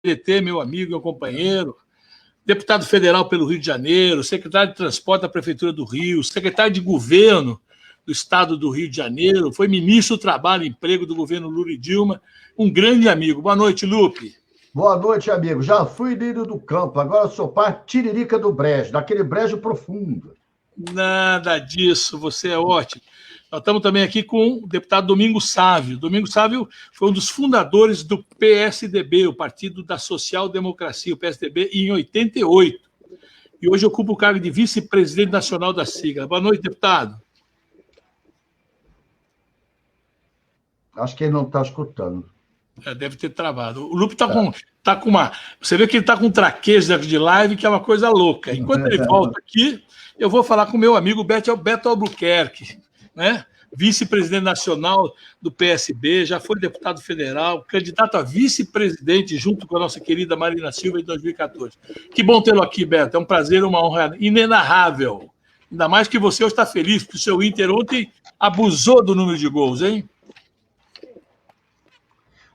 PDT, meu amigo, meu companheiro, deputado federal pelo Rio de Janeiro, secretário de Transporte da Prefeitura do Rio, secretário de Governo do Estado do Rio de Janeiro, foi ministro do Trabalho e Emprego do governo Lula e Dilma, um grande amigo. Boa noite, Lupe. Boa noite, amigo. Já fui líder do campo, agora sou parte tiririca do brejo, daquele brejo profundo. Nada disso, você é ótimo. Nós estamos também aqui com o deputado Domingos Sávio. Domingos Sávio foi um dos fundadores do PSDB, o Partido da Social Democracia, o PSDB, em 88. E hoje ocupa o cargo de vice-presidente nacional da sigla. Boa noite, deputado. Acho que ele não está escutando. Deve ter travado. O Lupe está com uma... Você vê que ele está com um traquejo de live, que é uma coisa louca. Enquanto ele volta aqui, eu vou falar com o meu amigo Beto Albuquerque, né? Vice-presidente nacional do PSB, já foi deputado federal, candidato a vice-presidente junto com a nossa querida Marina Silva em 2014. Que bom tê-lo aqui, Beto. É um prazer, uma honra inenarrável. Ainda mais que você hoje está feliz, porque o seu Inter ontem abusou do número de gols, hein?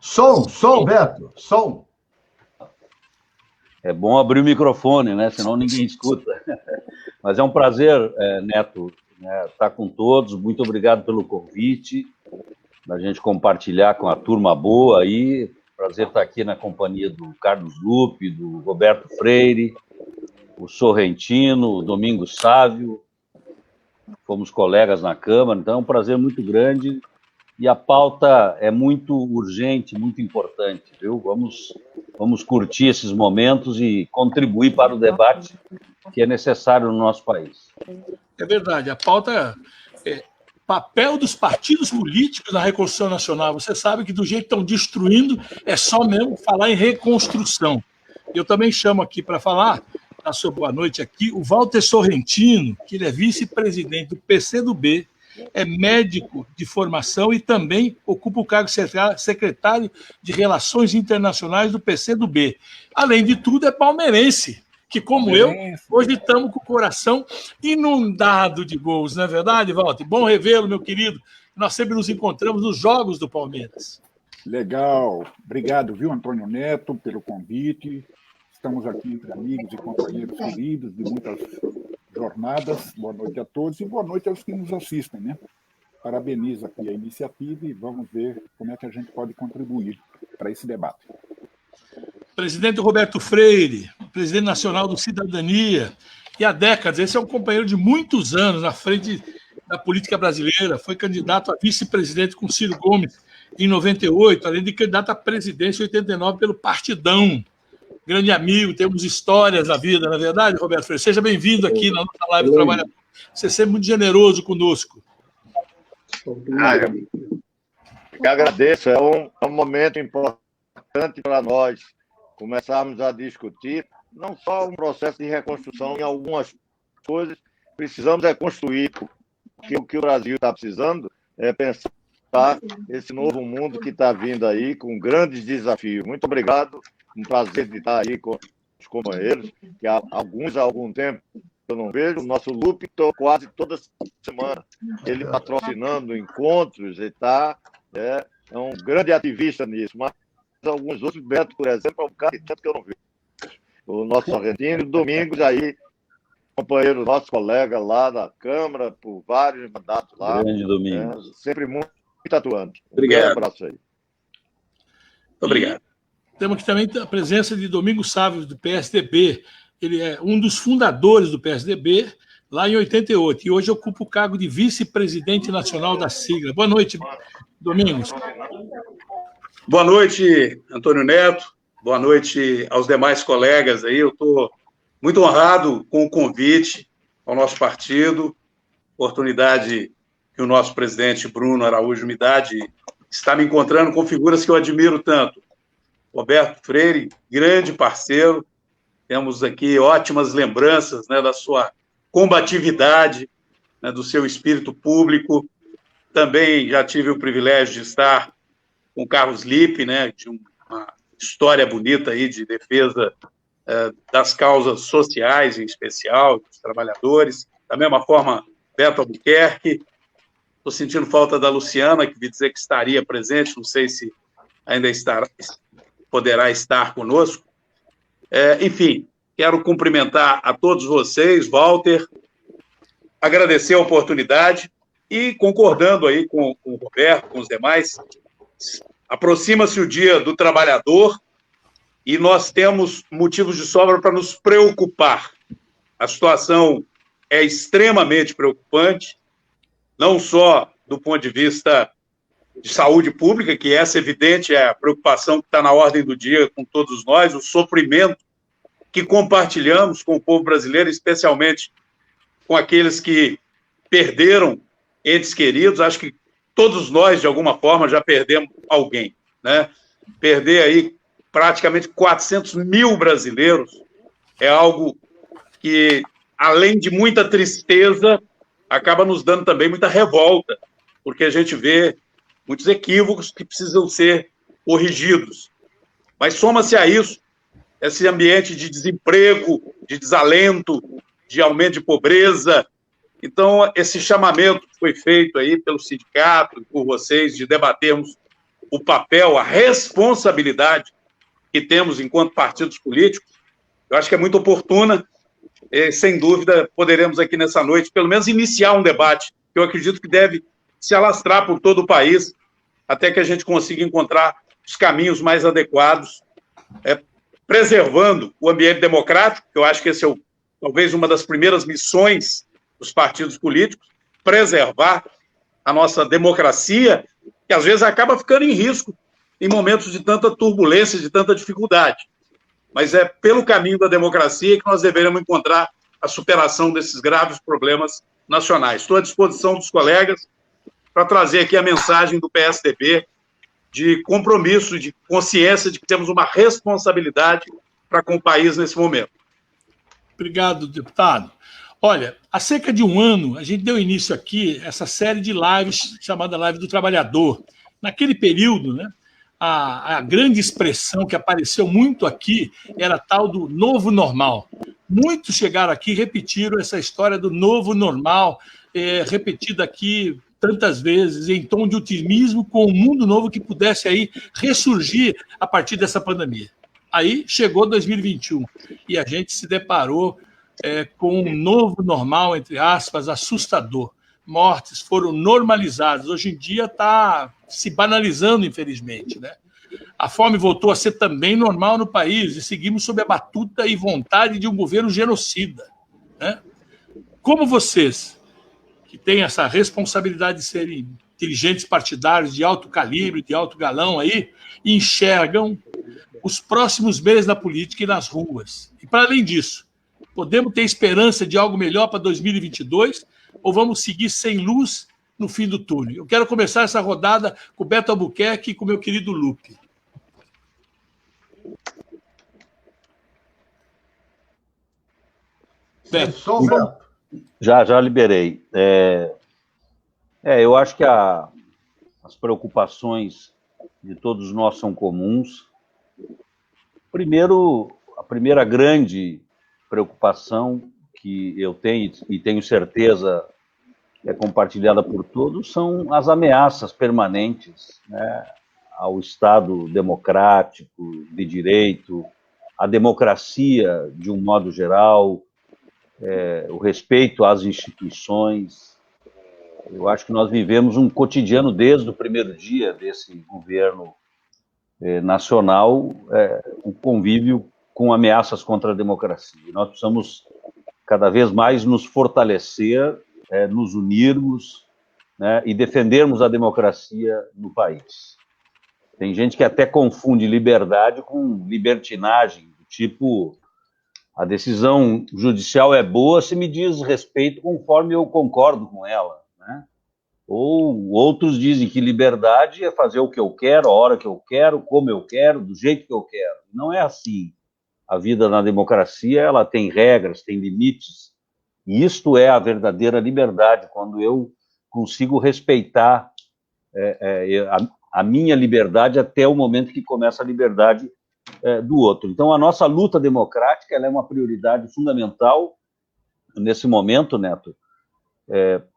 Som, Beto, som. É bom abrir o microfone, né? Senão ninguém escuta. Mas é um prazer, Neto, estar com todos. Muito obrigado pelo convite, da gente compartilhar com a turma boa aí. Prazer estar aqui na companhia do Carlos Lupe, do Roberto Freire, o Sorrentino, o Domingos Sávio. Fomos colegas na Câmara, então é um prazer muito grande. E a pauta é muito urgente, muito importante, viu? Vamos curtir esses momentos e contribuir para o debate que é necessário no nosso país. É verdade, a pauta é papel dos partidos políticos na reconstrução nacional. Você sabe que do jeito que estão destruindo, é só mesmo falar em reconstrução. Eu também chamo aqui para falar, na sua boa noite aqui, o Walter Sorrentino, que ele é vice-presidente do PCdoB, é médico de formação e também ocupa o cargo secretário de Relações Internacionais do PCdoB. Além de tudo, é palmeirense, que, como eu, hoje estamos com o coração inundado de gols, não é verdade, Walter? Bom revê-lo, meu querido. Nós sempre nos encontramos nos jogos do Palmeiras. Legal. Obrigado, viu, Antônio Neto, pelo convite. Estamos aqui entre amigos e companheiros queridos de muitas jornadas. Boa noite a todos e boa noite aos que nos assistem, né? Parabenizo aqui a iniciativa e vamos ver como é que a gente pode contribuir para esse debate. Presidente Roberto Freire, presidente nacional do Cidadania, e há décadas, esse é um companheiro de muitos anos na frente da política brasileira, foi candidato a vice-presidente com Ciro Gomes em 98, além de candidato à presidência em 89 pelo Partidão. Grande amigo, temos histórias na vida, não é verdade, Roberto Freire? Seja bem-vindo aqui na nossa live do Trabalhador. Você é sempre muito generoso conosco. Eu agradeço, é um momento importante para nós começarmos a discutir não só um processo de reconstrução em algumas coisas, precisamos construir, porque o que o Brasil está precisando é pensar esse novo mundo que está vindo aí com grandes desafios. Muito obrigado, um prazer de estar aí com os companheiros, que há algum tempo eu não vejo. O nosso Lupe estou quase toda semana, ele patrocinando encontros e está, é um grande ativista nisso, mas alguns outros, Beto, por exemplo, é um cara que eu não vejo. O nosso Sorrentino, Domingos aí, companheiro, nosso colega lá da Câmara, por vários mandatos lá. Grande Domingos. Sempre muito atuante. Obrigado. Um abraço aí. Muito obrigado. E temos aqui também a presença de Domingos Sávio, do PSDB. Ele é um dos fundadores do PSDB, lá em 88, e hoje ocupa o cargo de vice-presidente nacional da sigla. Boa noite, Domingos. Boa noite, Antônio Neto. Boa noite aos demais colegas aí. Eu estou muito honrado com o convite ao nosso partido, oportunidade que o nosso presidente Bruno Araújo me dá de estar me encontrando com figuras que eu admiro tanto. Roberto Freire, grande parceiro, temos aqui ótimas lembranças, né, da sua combatividade, né, do seu espírito público. Também já tive o privilégio de estar com o Carlos Lippe, né, de uma história bonita aí de defesa das causas sociais, em especial, dos trabalhadores. Da mesma forma, Beto Albuquerque. Estou sentindo falta da Luciana, que vi dizer que estaria presente, não sei se ainda estará poderá estar conosco. Enfim, quero cumprimentar a todos vocês, Walter, agradecer a oportunidade e, concordando aí com o Roberto, com os demais, aproxima-se o Dia do Trabalhador e nós temos motivos de sobra para nos preocupar. A situação é extremamente preocupante, não só do ponto de vista de saúde pública, que essa, evidente, é a preocupação que está na ordem do dia com todos nós, o sofrimento que compartilhamos com o povo brasileiro, especialmente com aqueles que perderam entes queridos. Acho que todos nós, de alguma forma, já perdemos alguém, né? Perder aí praticamente 400 mil brasileiros é algo que, além de muita tristeza, acaba nos dando também muita revolta, porque a gente vê muitos equívocos que precisam ser corrigidos. Mas soma-se a isso esse ambiente de desemprego, de desalento, de aumento de pobreza. Então, esse chamamento que foi feito aí pelo sindicato e por vocês de debatermos o papel, a responsabilidade que temos enquanto partidos políticos, eu acho que é muito oportuna. Sem dúvida, poderemos aqui nessa noite, pelo menos, iniciar um debate que eu acredito que deve se alastrar por todo o país, até que a gente consiga encontrar os caminhos mais adequados, preservando o ambiente democrático, que eu acho que esse é talvez uma das primeiras missões dos partidos políticos, preservar a nossa democracia, que às vezes acaba ficando em risco em momentos de tanta turbulência, de tanta dificuldade. Mas é pelo caminho da democracia que nós deveremos encontrar a superação desses graves problemas nacionais. Estou à disposição dos colegas para trazer aqui a mensagem do PSDB de compromisso, de consciência de que temos uma responsabilidade para com o país nesse momento. Obrigado, deputado. Olha, há cerca de um ano, a gente deu início aqui a essa série de lives chamada Live do Trabalhador. Naquele período, né, a grande expressão que apareceu muito aqui era a tal do novo normal. Muitos chegaram aqui e repetiram essa história do novo normal, repetida aqui tantas vezes, em tom de otimismo, com um mundo novo que pudesse aí ressurgir a partir dessa pandemia. Aí chegou 2021 e a gente se deparou com um novo normal, entre aspas, assustador. Mortes foram normalizadas. Hoje em dia está se banalizando, infelizmente, né? A fome voltou a ser também normal no país e seguimos sob a batuta e vontade de um governo genocida, né? Como vocês, que têm essa responsabilidade de serem dirigentes partidários de alto calibre, de alto galão aí, enxergam os próximos meses na política e nas ruas? E, para além disso, podemos ter esperança de algo melhor para 2022 ou vamos seguir sem luz no fim do túnel? Eu quero começar essa rodada com o Beto Albuquerque e com o meu querido Lupe. Beto. Já liberei. Eu acho que as preocupações de todos nós são comuns. Primeiro, a primeira grande preocupação que eu tenho, e tenho certeza que é compartilhada por todos, são as ameaças permanentes, né, ao Estado democrático, de direito, à democracia de um modo geral, o respeito às instituições. Eu acho que nós vivemos um cotidiano desde o primeiro dia desse governo nacional, um convívio com ameaças contra a democracia. E nós precisamos cada vez mais nos fortalecer, nos unirmos, né, e defendermos a democracia no país. Tem gente que até confunde liberdade com libertinagem, do tipo, a decisão judicial é boa se me diz respeito conforme eu concordo com ela, né? Ou outros dizem que liberdade é fazer o que eu quero, a hora que eu quero, como eu quero, do jeito que eu quero. Não é assim. A vida na democracia, ela tem regras, tem limites, e isto é a verdadeira liberdade, quando eu consigo respeitar a minha liberdade até o momento que começa a liberdade do outro. Então, a nossa luta democrática ela é uma prioridade fundamental nesse momento, Neto.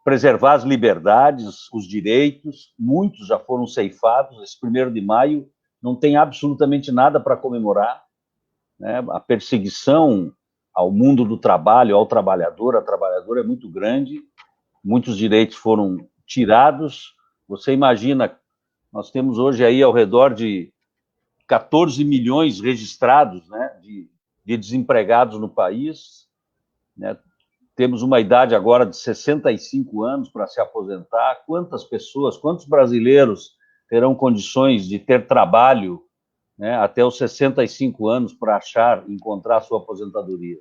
Preservar as liberdades, os direitos, muitos já foram ceifados. Esse 1º de maio não tem absolutamente nada para comemorar, né? A perseguição ao mundo do trabalho, ao trabalhador, à trabalhadora é muito grande, muitos direitos foram tirados. Você imagina, nós temos hoje aí ao redor de 14 milhões registrados, né, de desempregados no país, né? Temos uma idade agora de 65 anos para se aposentar. Quantas pessoas, quantos brasileiros terão condições de ter trabalho, né, até os 65 anos para encontrar sua aposentadoria?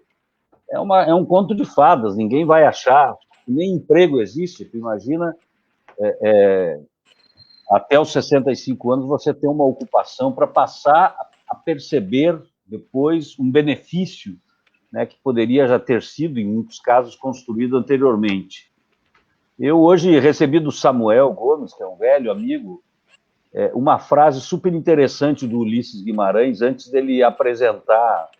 É um conto de fadas, ninguém vai achar, nem emprego existe. Tu imagina, até os 65 anos você ter uma ocupação para passar a perceber depois um benefício, né, que poderia já ter sido, em muitos casos, construído anteriormente. Eu hoje recebi do Samuel Gomes, que é um velho amigo, uma frase super interessante do Ulisses Guimarães, antes dele apresentar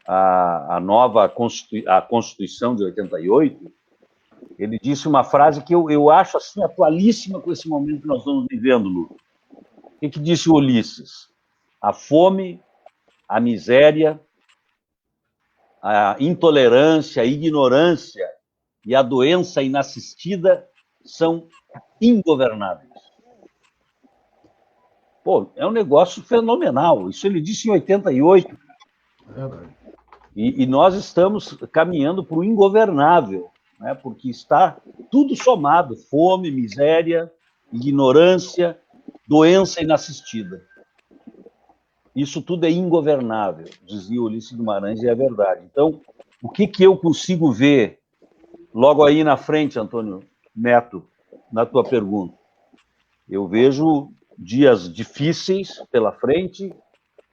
a Constituição de 88, ele disse uma frase que eu acho assim, atualíssima com esse momento que nós estamos vivendo, Lu. O que disse o Ulisses? A fome, a miséria, a intolerância, a ignorância e a doença inassistida são ingovernáveis. Pô, é um negócio fenomenal. Isso ele disse em 88. E nós estamos caminhando para o ingovernável, né? Porque está tudo somado: fome, miséria, ignorância, doença inassistida. Isso tudo é ingovernável, dizia Ulisses Guimarães, e é verdade. Então, o que eu consigo ver logo aí na frente, Antônio Neto, na tua pergunta? Eu vejo dias difíceis pela frente,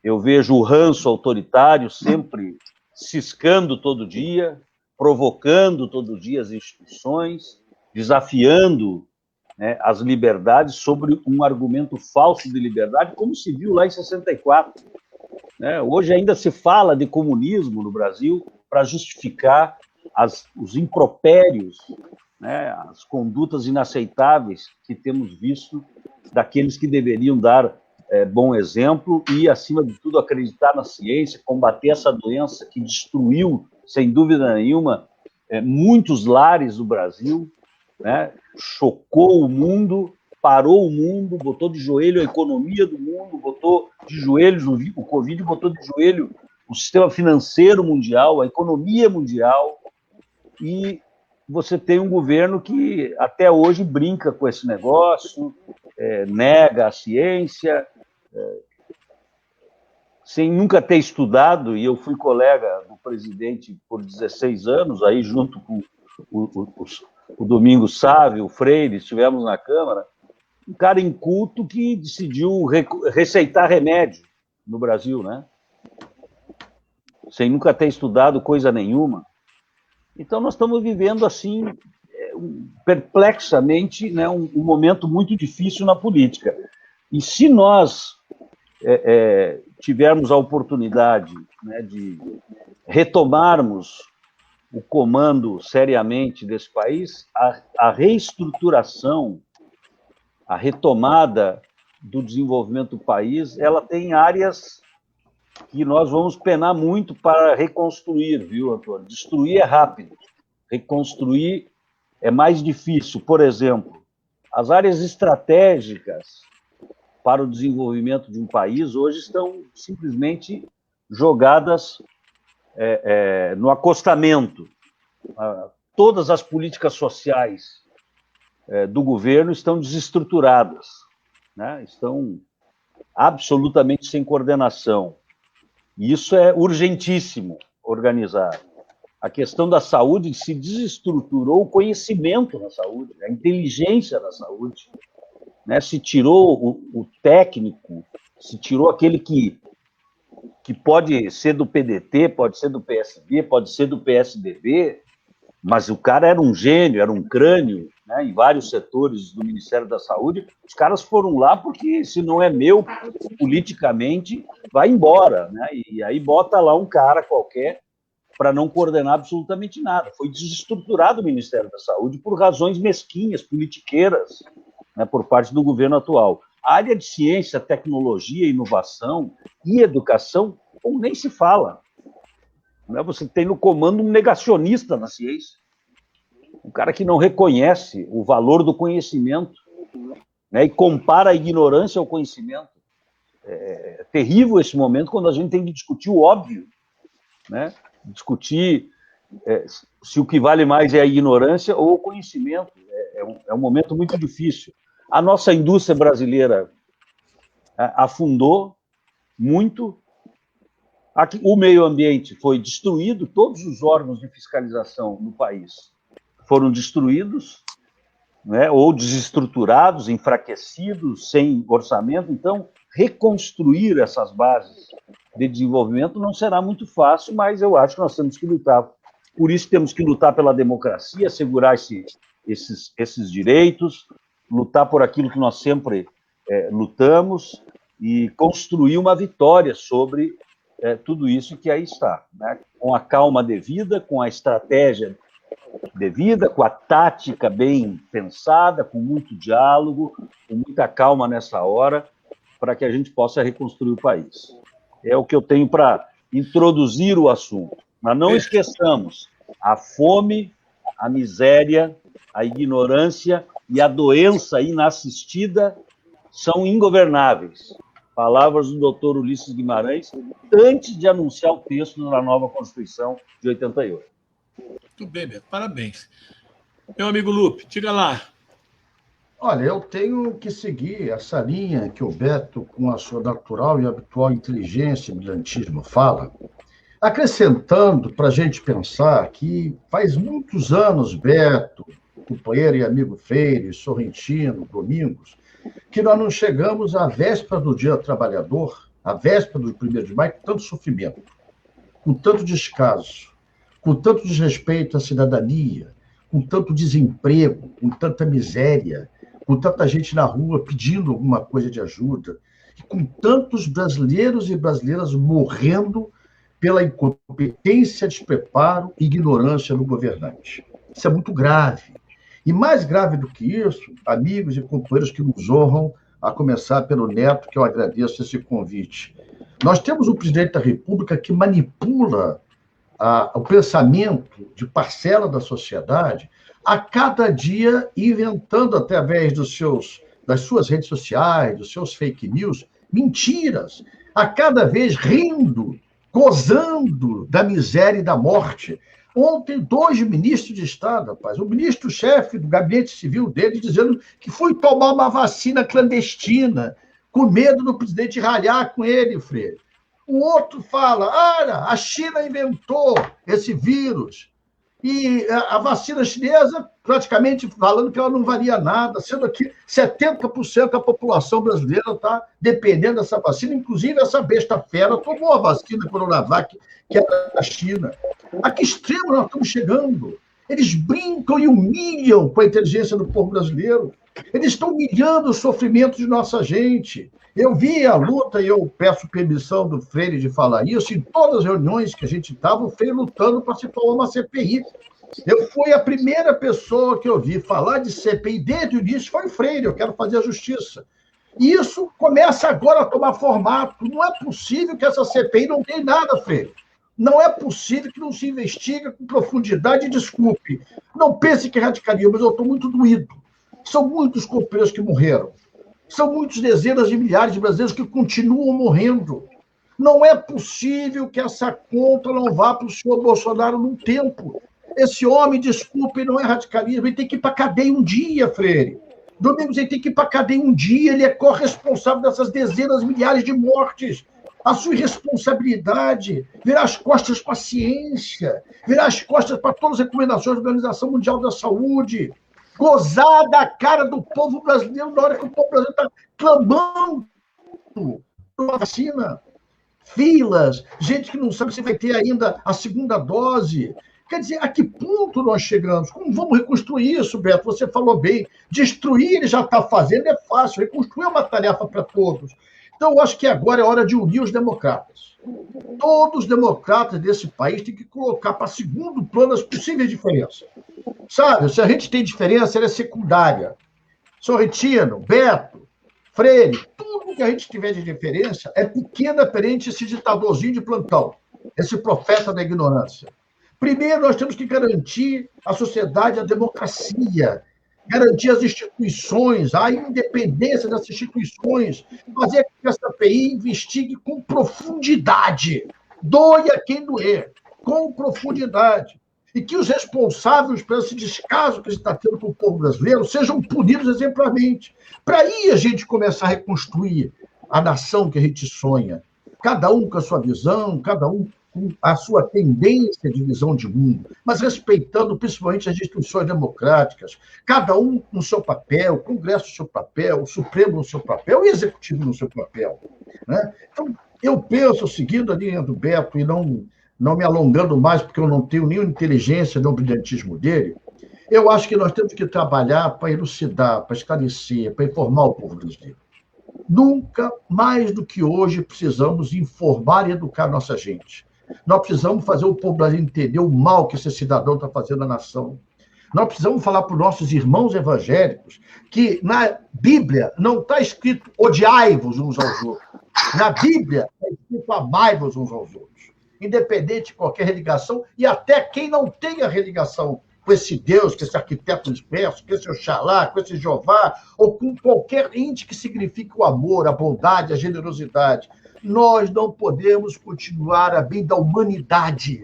eu vejo o ranço autoritário sempre ciscando todo dia, provocando todo dia as instituições, desafiando, né, as liberdades sobre um argumento falso de liberdade, como se viu lá em 64. Né? Hoje ainda se fala de comunismo no Brasil para justificar os impropérios, né, as condutas inaceitáveis que temos visto daqueles que deveriam dar bom exemplo e, acima de tudo, acreditar na ciência, combater essa doença que destruiu, sem dúvida nenhuma, muitos lares do Brasil, né? Chocou o mundo, parou o mundo, botou de joelho a economia do mundo, botou de joelho o Covid, botou de joelho o sistema financeiro mundial, a economia mundial, e você tem um governo que até hoje brinca com esse negócio, nega a ciência, sem nunca ter estudado. E eu fui colega do presidente por 16 anos, aí junto com o Domingos Sávio, o Freire, estivemos na Câmara, um cara inculto que decidiu receitar remédio no Brasil, né? Sem nunca ter estudado coisa nenhuma. Então, nós estamos vivendo, assim, perplexamente, né, um momento muito difícil na política. E se nós tivermos a oportunidade, né, de retomarmos o comando seriamente desse país, a reestruturação, a retomada do desenvolvimento do país, ela tem áreas que nós vamos penar muito para reconstruir, viu, Antônio? Destruir é rápido, reconstruir é mais difícil. Por exemplo, as áreas estratégicas para o desenvolvimento de um país hoje estão simplesmente jogadas no acostamento. Todas as políticas sociais do governo estão desestruturadas, né? Estão absolutamente sem coordenação. E isso é urgentíssimo organizar. A questão da saúde se desestruturou, o conhecimento na saúde, a inteligência na saúde, né? Se tirou o técnico, se tirou aquele que pode ser do PDT, pode ser do PSD, pode ser do PSDB, mas o cara era um gênio, era um crânio, né, em vários setores do Ministério da Saúde. Os caras foram lá porque, se não é meu, politicamente, vai embora, né? E aí bota lá um cara qualquer para não coordenar absolutamente nada. Foi desestruturado o Ministério da Saúde por razões mesquinhas, politiqueiras, né, por parte do governo atual. A área de ciência, tecnologia, inovação e educação, ou nem se fala. Né? Você tem no comando um negacionista na ciência, um cara que não reconhece o valor do conhecimento, né? E compara a ignorância ao conhecimento. É terrível esse momento quando a gente tem que discutir o óbvio, né? Discutir se o que vale mais é a ignorância ou o conhecimento. É um momento muito difícil. A nossa indústria brasileira afundou muito. O meio ambiente foi destruído, todos os órgãos de fiscalização no país foram destruídos, né, ou desestruturados, enfraquecidos, sem orçamento. Então, reconstruir essas bases de desenvolvimento não será muito fácil, mas eu acho que nós temos que lutar. Por isso, temos que lutar pela democracia, assegurar esses direitos, lutar por aquilo que nós sempre lutamos e construir uma vitória sobre tudo isso que aí está, né? Com a calma devida, com a estratégia devida, com a tática bem pensada, com muito diálogo, com muita calma nessa hora, para que a gente possa reconstruir o país. É o que eu tenho para introduzir o assunto. Mas não esqueçamos, a fome, a miséria, a ignorância e a doença inassistida são ingovernáveis. Palavras do doutor Ulisses Guimarães, antes de anunciar o texto da nova Constituição de 88. Muito bem, Beto, parabéns. Meu amigo Lupe, diga lá. Olha, eu tenho que seguir essa linha que o Beto, com a sua natural e habitual inteligência e brilhantismo, fala, acrescentando para a gente pensar que faz muitos anos, Beto, companheiro e amigo Freire, Sorrentino, Domingos, que nós não chegamos à véspera do Dia do Trabalhador, à véspera do 1º de maio, com tanto sofrimento, com tanto descaso, com tanto desrespeito à cidadania, com tanto desemprego, com tanta miséria, com tanta gente na rua pedindo alguma coisa de ajuda, e com tantos brasileiros e brasileiras morrendo pela incompetência, despreparo e ignorância do governante. Isso é muito grave. E mais grave do que isso, amigos e companheiros que nos honram, a começar pelo Neto, que eu agradeço esse convite. Nós temos um presidente da República que manipula o pensamento de parcela da sociedade, a cada dia inventando, através das suas redes sociais, dos seus fake news, mentiras, a cada vez rindo, gozando da miséria e da morte. Ontem, 2 ministros de Estado, rapaz, o ministro-chefe do gabinete civil dele dizendo que foi tomar uma vacina clandestina, com medo do presidente ralhar com ele, Freire. O outro fala, a China inventou esse vírus, e a vacina chinesa, praticamente falando que ela não valia nada, sendo que 70% da população brasileira está dependendo dessa vacina, inclusive essa besta fera tomou a vacina Coronavac, que é da China. A que extremo nós estamos chegando? Eles brincam e humilham com a inteligência do povo brasileiro. Eles estão humilhando o sofrimento de nossa gente. Eu vi a luta, e eu peço permissão do Freire de falar isso, em todas as reuniões que a gente estava, o Freire lutando para se formar uma CPI. Eu fui a primeira pessoa que eu vi falar de CPI desde o início, foi o Freire, eu quero fazer a justiça. E isso começa agora a tomar formato. Não é possível que essa CPI não tenha nada, Freire. Não é possível que não se investigue com profundidade. Desculpe, não pense que é radicalismo, mas eu estou muito doído. São muitos companheiros que morreram. São muitos dezenas de milhares de brasileiros que continuam morrendo. Não é possível que essa conta não vá para o senhor Bolsonaro num tempo. Esse homem, desculpe, não é radicalismo, ele tem que ir para a cadeia um dia, Freire. Domingos, ele tem que ir para a cadeia um dia, ele é corresponsável dessas dezenas de milhares de mortes. A sua irresponsabilidade, virar as costas para a ciência, virar as costas para todas as recomendações da Organização Mundial da Saúde, gozar da cara do povo brasileiro na hora que o povo brasileiro está clamando por uma vacina, filas, gente que não sabe se vai ter ainda a segunda dose. Quer dizer, a que ponto nós chegamos? Como vamos reconstruir isso, Beto? Você falou bem. Destruir ele já está fazendo, é fácil. Reconstruir é uma tarefa para todos. Então, eu acho que agora é hora de unir os democratas. Todos os democratas desse país têm que colocar para segundo plano as possíveis diferenças. Sabe, se a gente tem diferença, ela é secundária. Sorrentino, Beto, Freire, tudo que a gente tiver de referência é pequena perante esse ditadorzinho de plantão, esse profeta da ignorância. Primeiro, nós temos que garantir a sociedade, a democracia, garantir as instituições, a independência das instituições, fazer com que essa API investigue com profundidade, doia quem doer, com profundidade, e que os responsáveis por esse descaso que está tendo com o povo brasileiro sejam punidos exemplarmente, para aí a gente começar a reconstruir a nação que a gente sonha, cada um com a sua visão, cada um com a sua tendência de visão de mundo, mas respeitando principalmente as instituições democráticas, cada um no seu papel, o Congresso no seu papel, o Supremo no seu papel e o Executivo no seu papel. Né? Então, eu penso, seguindo a linha do Beto e não me alongando mais, porque eu não tenho nenhuma inteligência, nem o brilhantismo dele, eu acho que nós temos que trabalhar para elucidar, para esclarecer, para informar o povo brasileiro. Nunca mais do que hoje precisamos informar e educar nossa gente. Nós precisamos fazer o povo brasileiro entender o mal que esse cidadão está fazendo à nação. Nós precisamos falar para os nossos irmãos evangélicos que na Bíblia não está escrito odiai-vos uns aos outros. Na Bíblia está escrito amai-vos uns aos outros. Independente de qualquer religação, e até quem não tenha religação com esse Deus, com esse arquiteto disperso, com esse Oxalá, com esse Jeová, ou com qualquer ente que signifique o amor, a bondade, a generosidade. Nós não podemos continuar a bem da humanidade,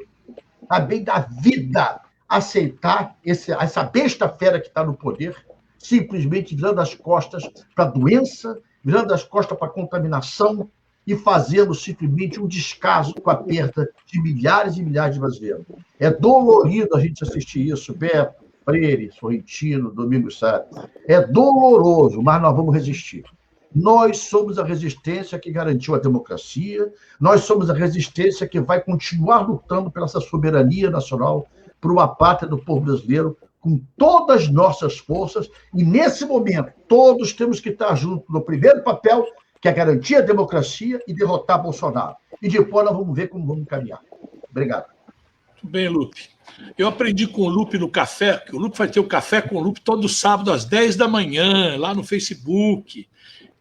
a bem da vida, aceitar essa besta fera que está no poder, simplesmente virando as costas para a doença, virando as costas para a contaminação e fazendo simplesmente um descaso com a perda de milhares e milhares de brasileiros. É dolorido a gente assistir isso, Beto, Freire, Sorrentino, Domingos Sá. É doloroso, mas nós vamos resistir. Nós somos a resistência que garantiu a democracia, nós somos a resistência que vai continuar lutando pela essa soberania nacional, por uma pátria do povo brasileiro, com todas as nossas forças, e nesse momento todos temos que estar juntos no primeiro papel, que é garantir a democracia e derrotar Bolsonaro. E depois nós vamos ver como vamos caminhar. Obrigado. Muito bem, Lupe. Eu aprendi com o Lupe no café, que o Lupe vai ter o Café com o Lupe todo sábado às 10 da manhã, lá no Facebook.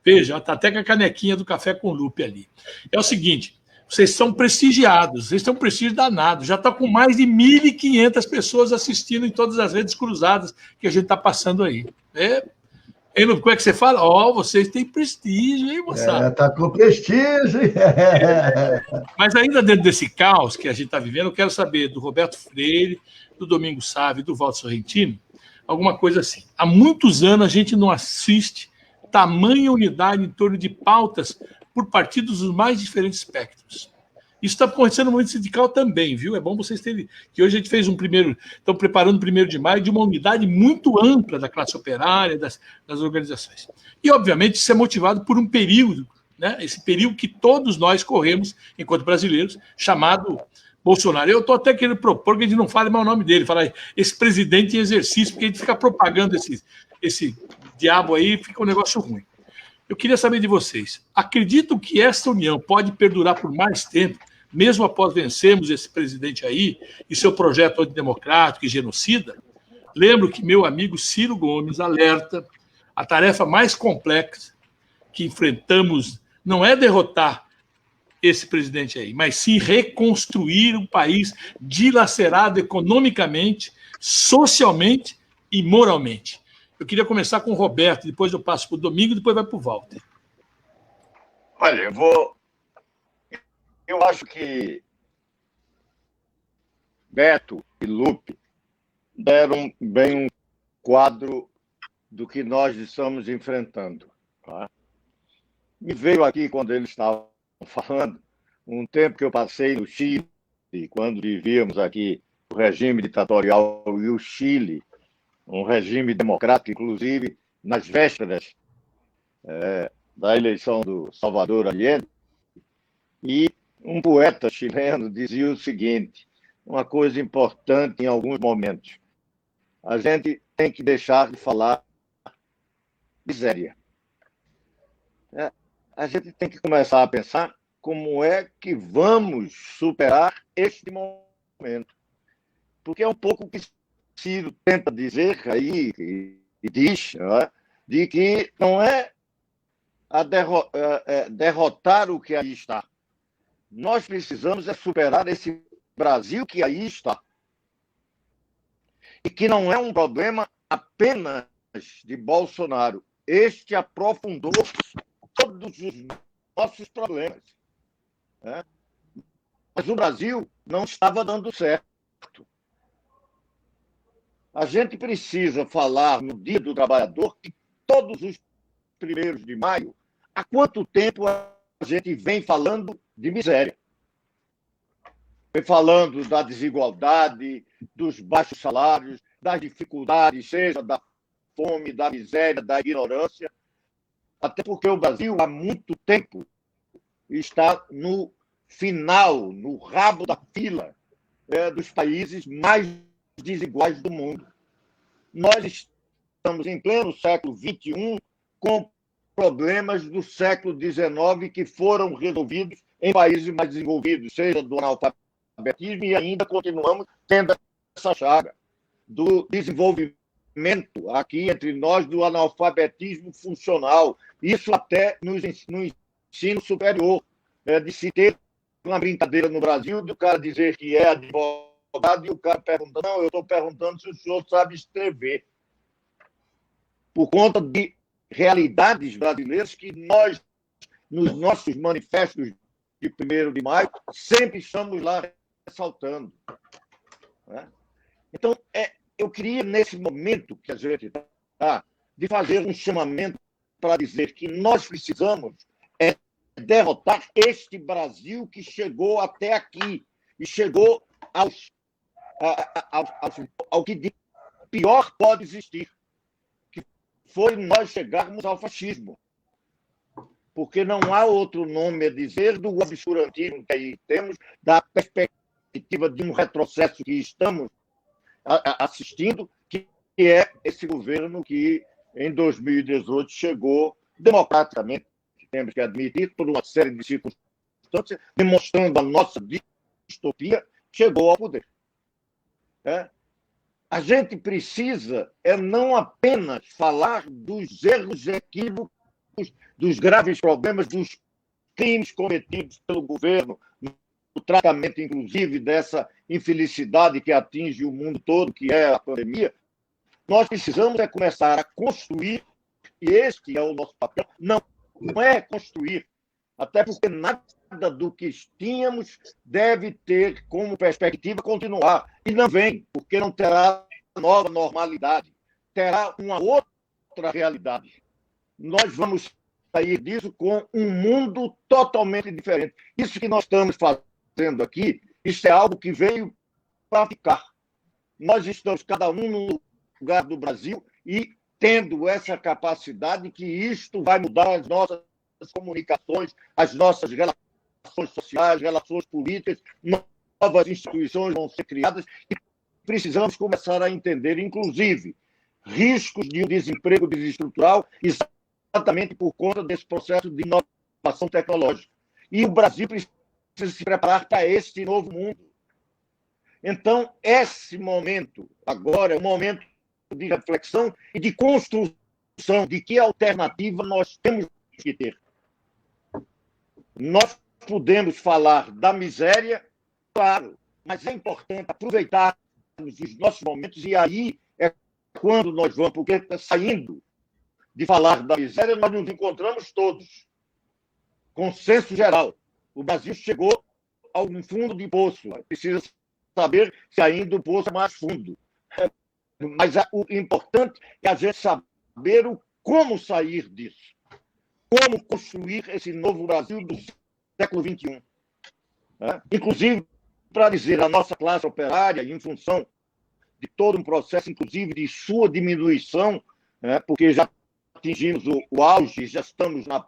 Veja, está até com a canequinha do Café com o Lupe ali. É o seguinte, vocês são prestigiados, vocês têm um prestígio danado, já está com mais de 1.500 pessoas assistindo em todas as redes cruzadas que a gente está passando aí. Hein, Lupe, como é que você fala? Vocês têm prestígio, hein, moçada? Está com prestígio. Mas ainda dentro desse caos que a gente está vivendo, eu quero saber do Roberto Freire, do Domingos Sá e do Walter Sorrentino, alguma coisa assim. Há muitos anos a gente não assiste tamanha unidade em torno de pautas por partidos dos mais diferentes espectros. Isso está acontecendo no movimento sindical também, viu? É bom vocês terem... que hoje a gente fez estão preparando o 1º de maio de uma unidade muito ampla da classe operária, das organizações. E, obviamente, isso é motivado por um período, né? Esse período que todos nós corremos, enquanto brasileiros, chamado Bolsonaro. Eu estou até querendo propor que a gente não fale mais o nome dele, falar esse presidente em exercício, porque a gente fica propagando esse diabo aí, fica um negócio ruim. Eu queria saber de vocês, acreditam que essa união pode perdurar por mais tempo, mesmo após vencermos esse presidente aí e seu projeto antidemocrático e genocida? Lembro que meu amigo Ciro Gomes alerta, a tarefa mais complexa que enfrentamos não é derrotar esse presidente aí, mas sim reconstruir um país dilacerado economicamente, socialmente e moralmente. Eu queria começar com o Roberto, depois eu passo para o Domingo, depois vai para o Walter. Olha, eu acho que Beto e Lupe deram bem um quadro do que nós estamos enfrentando. Tá? Me veio aqui, quando eles estavam falando, um tempo que eu passei no Chile, quando vivíamos aqui o regime ditatorial e o Chile, um regime democrático, inclusive nas vésperas da eleição do Salvador Allende, e um poeta chileno dizia o seguinte, uma coisa importante em alguns momentos, a gente tem que deixar de falar miséria. A gente tem que começar a pensar como é que vamos superar este momento. Porque é um pouco o que Ciro tenta dizer aí, e diz, de que não é a derrotar o que aí está. Nós precisamos superar esse Brasil que aí está. E que não é um problema apenas de Bolsonaro. Este aprofundou todos os nossos problemas. Né? Mas o Brasil não estava dando certo. A gente precisa falar no Dia do Trabalhador que todos os 1º de maio, há quanto tempo a gente vem falando de miséria? Vem falando da desigualdade, dos baixos salários, das dificuldades, seja da fome, da miséria, da ignorância, até porque o Brasil, há muito tempo, está no final, no rabo da fila dos países mais desiguais do mundo. Nós estamos em pleno século XXI com problemas do século XIX que foram resolvidos em países mais desenvolvidos, seja do analfabetismo, e ainda continuamos tendo essa chaga do desenvolvimento aqui entre nós do analfabetismo funcional. Isso até no ensino superior, de se ter uma brincadeira no Brasil do cara dizer que é advogado e o cara pergunta, não, eu estou perguntando se o senhor sabe escrever. Por conta de realidades brasileiras que nós, nos nossos manifestos de 1º de maio, sempre estamos lá ressaltando. Né? Então, eu queria, nesse momento que a gente está, de fazer um chamamento para dizer que nós precisamos derrotar este Brasil que chegou até aqui e chegou ao que de pior pode existir, que foi nós chegarmos ao fascismo. Porque não há outro nome a dizer do obscurantismo que aí temos, da perspectiva de um retrocesso que estamos assistindo, que é esse governo que, em 2018, chegou democraticamente, temos que admitir, por uma série de circunstâncias, demonstrando a nossa distopia, chegou ao poder. A gente precisa não apenas falar dos erros e equívocos, dos graves problemas, dos crimes cometidos pelo governo, o tratamento, inclusive, dessa infelicidade que atinge o mundo todo, que é a pandemia. Nós precisamos começar a construir, e este é o nosso papel, não é construir, até porque nada do que tínhamos deve ter como perspectiva continuar. E não vem, porque não terá nova normalidade, terá uma outra realidade. Nós vamos sair disso com um mundo totalmente diferente. Isso que nós estamos fazendo aqui, isso é algo que veio para ficar. Nós estamos, cada um no lugar do Brasil, e tendo essa capacidade que isto vai mudar as nossas comunicações, as nossas relações sociais, relações políticas, novas instituições vão ser criadas e precisamos começar a entender, inclusive, riscos de um desemprego desestrutural exatamente por conta desse processo de inovação tecnológica. E o Brasil precisa se preparar para este novo mundo. Então, esse momento agora é um momento de reflexão e de construção de que alternativa nós temos que ter. Nós podemos falar da miséria, claro, mas é importante aproveitarmos os nossos momentos, e aí é quando nós vamos, porque saindo de falar da miséria, nós nos encontramos todos. Consenso geral. O Brasil chegou a um fundo de poço. Precisa saber se ainda o poço é mais fundo. Mas o importante é a gente saber como sair disso. Como construir esse novo Brasil do século XXI. Inclusive, para dizer a nossa classe operária, em função de todo um processo, inclusive de sua diminuição, porque já atingimos o auge, já estamos na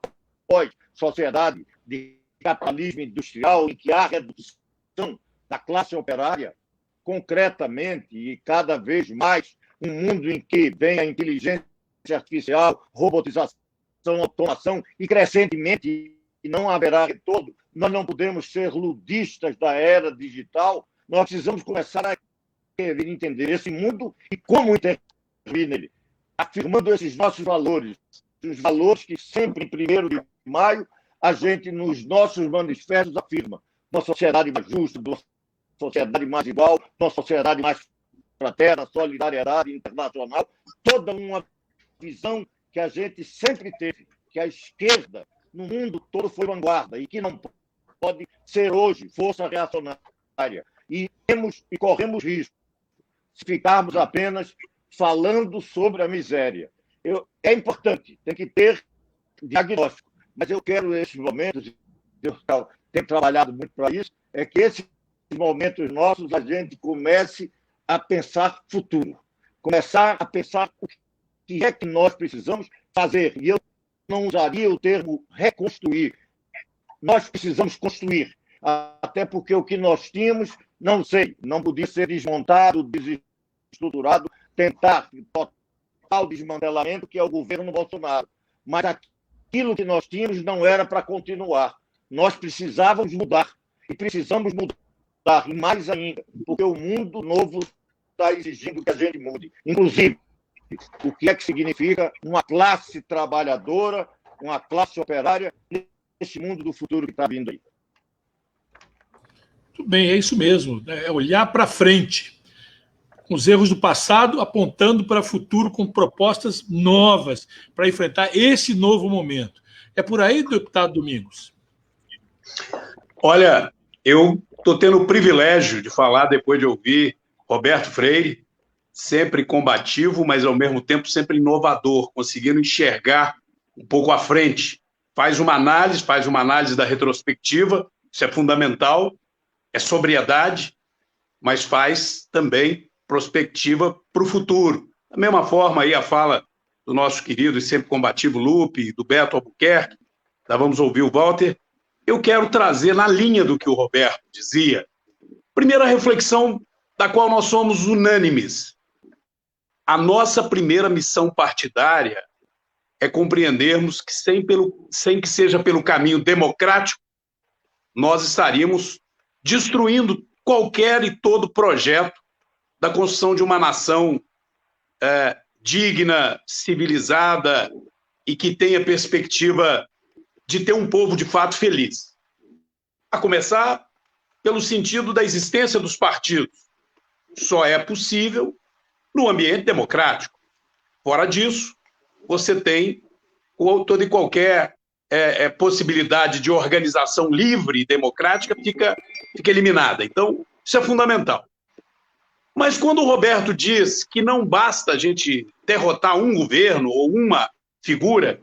pós-sociedade de capitalismo industrial, em que há redução da classe operária, concretamente, e cada vez mais, um mundo em que vem a inteligência artificial, robotização, automação, e crescentemente, e não haverá retorno, nós não podemos ser ludistas da era digital, nós precisamos começar a entender esse mundo e como intervir nele, afirmando esses nossos valores, os valores que sempre, em 1º de maio, a gente, nos nossos manifestos, afirma. Uma sociedade mais justa, uma sociedade mais igual, uma sociedade mais fraterna, solidariedade internacional, toda uma visão que a gente sempre teve, que a esquerda, no mundo todo, foi vanguarda e que não pode ser hoje força reacionária. E corremos risco se ficarmos apenas falando sobre a miséria. É importante, tem que ter diagnóstico, mas eu quero, nesses momentos, eu tenho trabalhado muito para isso, é que esses momentos nossos a gente comece a pensar futuro, começar a pensar o que é que nós precisamos fazer. E eu não usaria o termo reconstruir. Nós precisamos construir, até porque o que nós tínhamos, não podia ser desmontado, desestruturado, tentar total desmantelamento, que é o governo Bolsonaro. Mas aquilo que nós tínhamos não era para continuar. Nós precisávamos mudar, e precisamos mudar, e mais ainda, porque o mundo novo está exigindo que a gente mude. Inclusive, o que é que significa uma classe trabalhadora, uma classe operária, nesse mundo do futuro que está vindo aí. Muito bem, é isso mesmo. É olhar para frente, com os erros do passado, apontando para o futuro com propostas novas para enfrentar esse novo momento. É por aí, deputado Domingos? Olha, eu estou tendo o privilégio de falar, depois de ouvir Roberto Freire, sempre combativo, mas ao mesmo tempo sempre inovador, conseguindo enxergar um pouco à frente. Faz uma análise da retrospectiva, isso é fundamental, é sobriedade, mas faz também prospectiva para o futuro. Da mesma forma aí a fala do nosso querido e sempre combativo Lupe, do Beto Albuquerque, já vamos ouvir o Walter. Eu quero trazer na linha do que o Roberto dizia, primeira reflexão da qual nós somos unânimes. A nossa primeira missão partidária é compreendermos que sem que seja pelo caminho democrático, nós estaríamos destruindo qualquer e todo projeto da construção de uma nação digna, civilizada e que tenha perspectiva de ter um povo de fato feliz. A começar pelo sentido da existência dos partidos. Só é possível no ambiente democrático. Fora disso, você tem toda e qualquer possibilidade de organização livre e democrática fica eliminada. Então, isso é fundamental. Mas quando o Roberto diz que não basta a gente derrotar um governo ou uma figura,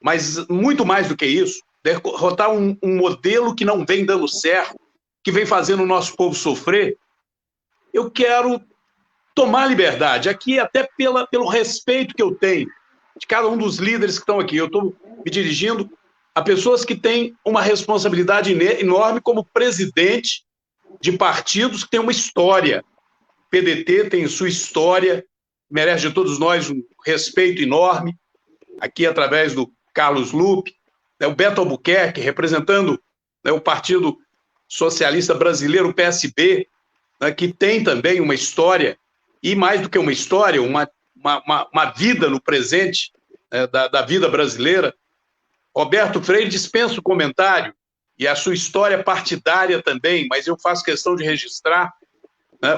mas muito mais do que isso, derrotar um modelo que não vem dando certo, que vem fazendo o nosso povo sofrer, eu quero tomar liberdade, aqui até pelo respeito que eu tenho de cada um dos líderes que estão aqui. Eu estou me dirigindo a pessoas que têm uma responsabilidade enorme como presidente de partidos que têm uma história. O PDT tem sua história, merece de todos nós um respeito enorme, aqui através do Carlos Lupe, o Beto Albuquerque, representando o Partido Socialista Brasileiro, o PSB, que tem também uma história, e mais do que uma história, uma vida no presente da vida brasileira. Roberto Freire dispensa o comentário, e a sua história partidária também, mas eu faço questão de registrar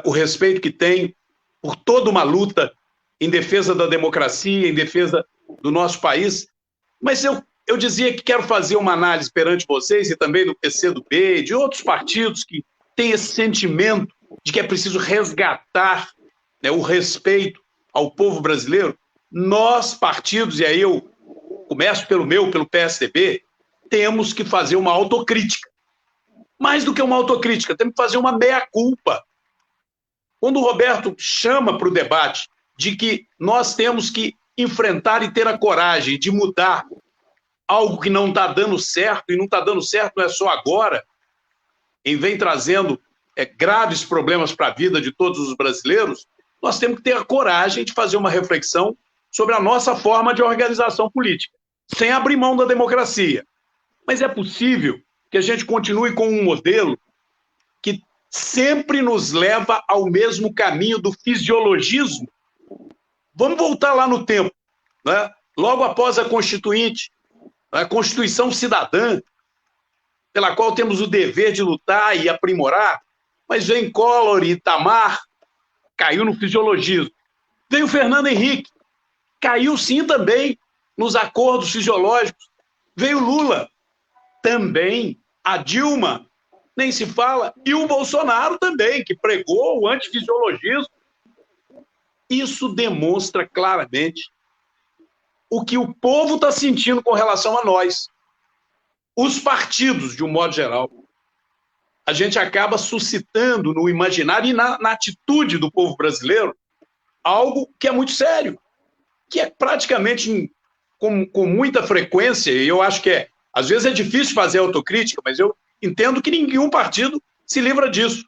o respeito que tem por toda uma luta em defesa da democracia, em defesa do nosso país. Mas eu dizia que quero fazer uma análise perante vocês, e também do PCdoB, de outros partidos que têm esse sentimento de que é preciso resgatar o respeito ao povo brasileiro. Nós, partidos, e aí eu começo pelo PSDB, temos que fazer uma autocrítica. Mais do que uma autocrítica, temos que fazer uma meia-culpa. Quando o Roberto chama para o debate de que nós temos que enfrentar e ter a coragem de mudar algo que não está dando certo, e não está dando certo não é só agora, e vem trazendo graves problemas para a vida de todos os brasileiros, nós temos que ter a coragem de fazer uma reflexão sobre a nossa forma de organização política, sem abrir mão da democracia. Mas é possível que a gente continue com um modelo que sempre nos leva ao mesmo caminho do fisiologismo? Vamos voltar lá no tempo, né? logo após a Constituinte, a Constituição Cidadã, pela qual temos o dever de lutar e aprimorar, mas vem Collor e Itamar, caiu no fisiologismo. Veio Fernando Henrique, caiu sim também nos acordos fisiológicos. Veio Lula, também. A Dilma, nem se fala. E o Bolsonaro também, que pregou o antifisiologismo. Isso demonstra claramente o que o povo está sentindo com relação a nós. Os partidos, de um modo geral. A gente acaba suscitando no imaginário e na atitude do povo brasileiro algo que é muito sério, que é praticamente com muita frequência, e eu acho que às vezes é difícil fazer autocrítica, mas eu entendo que nenhum partido se livra disso.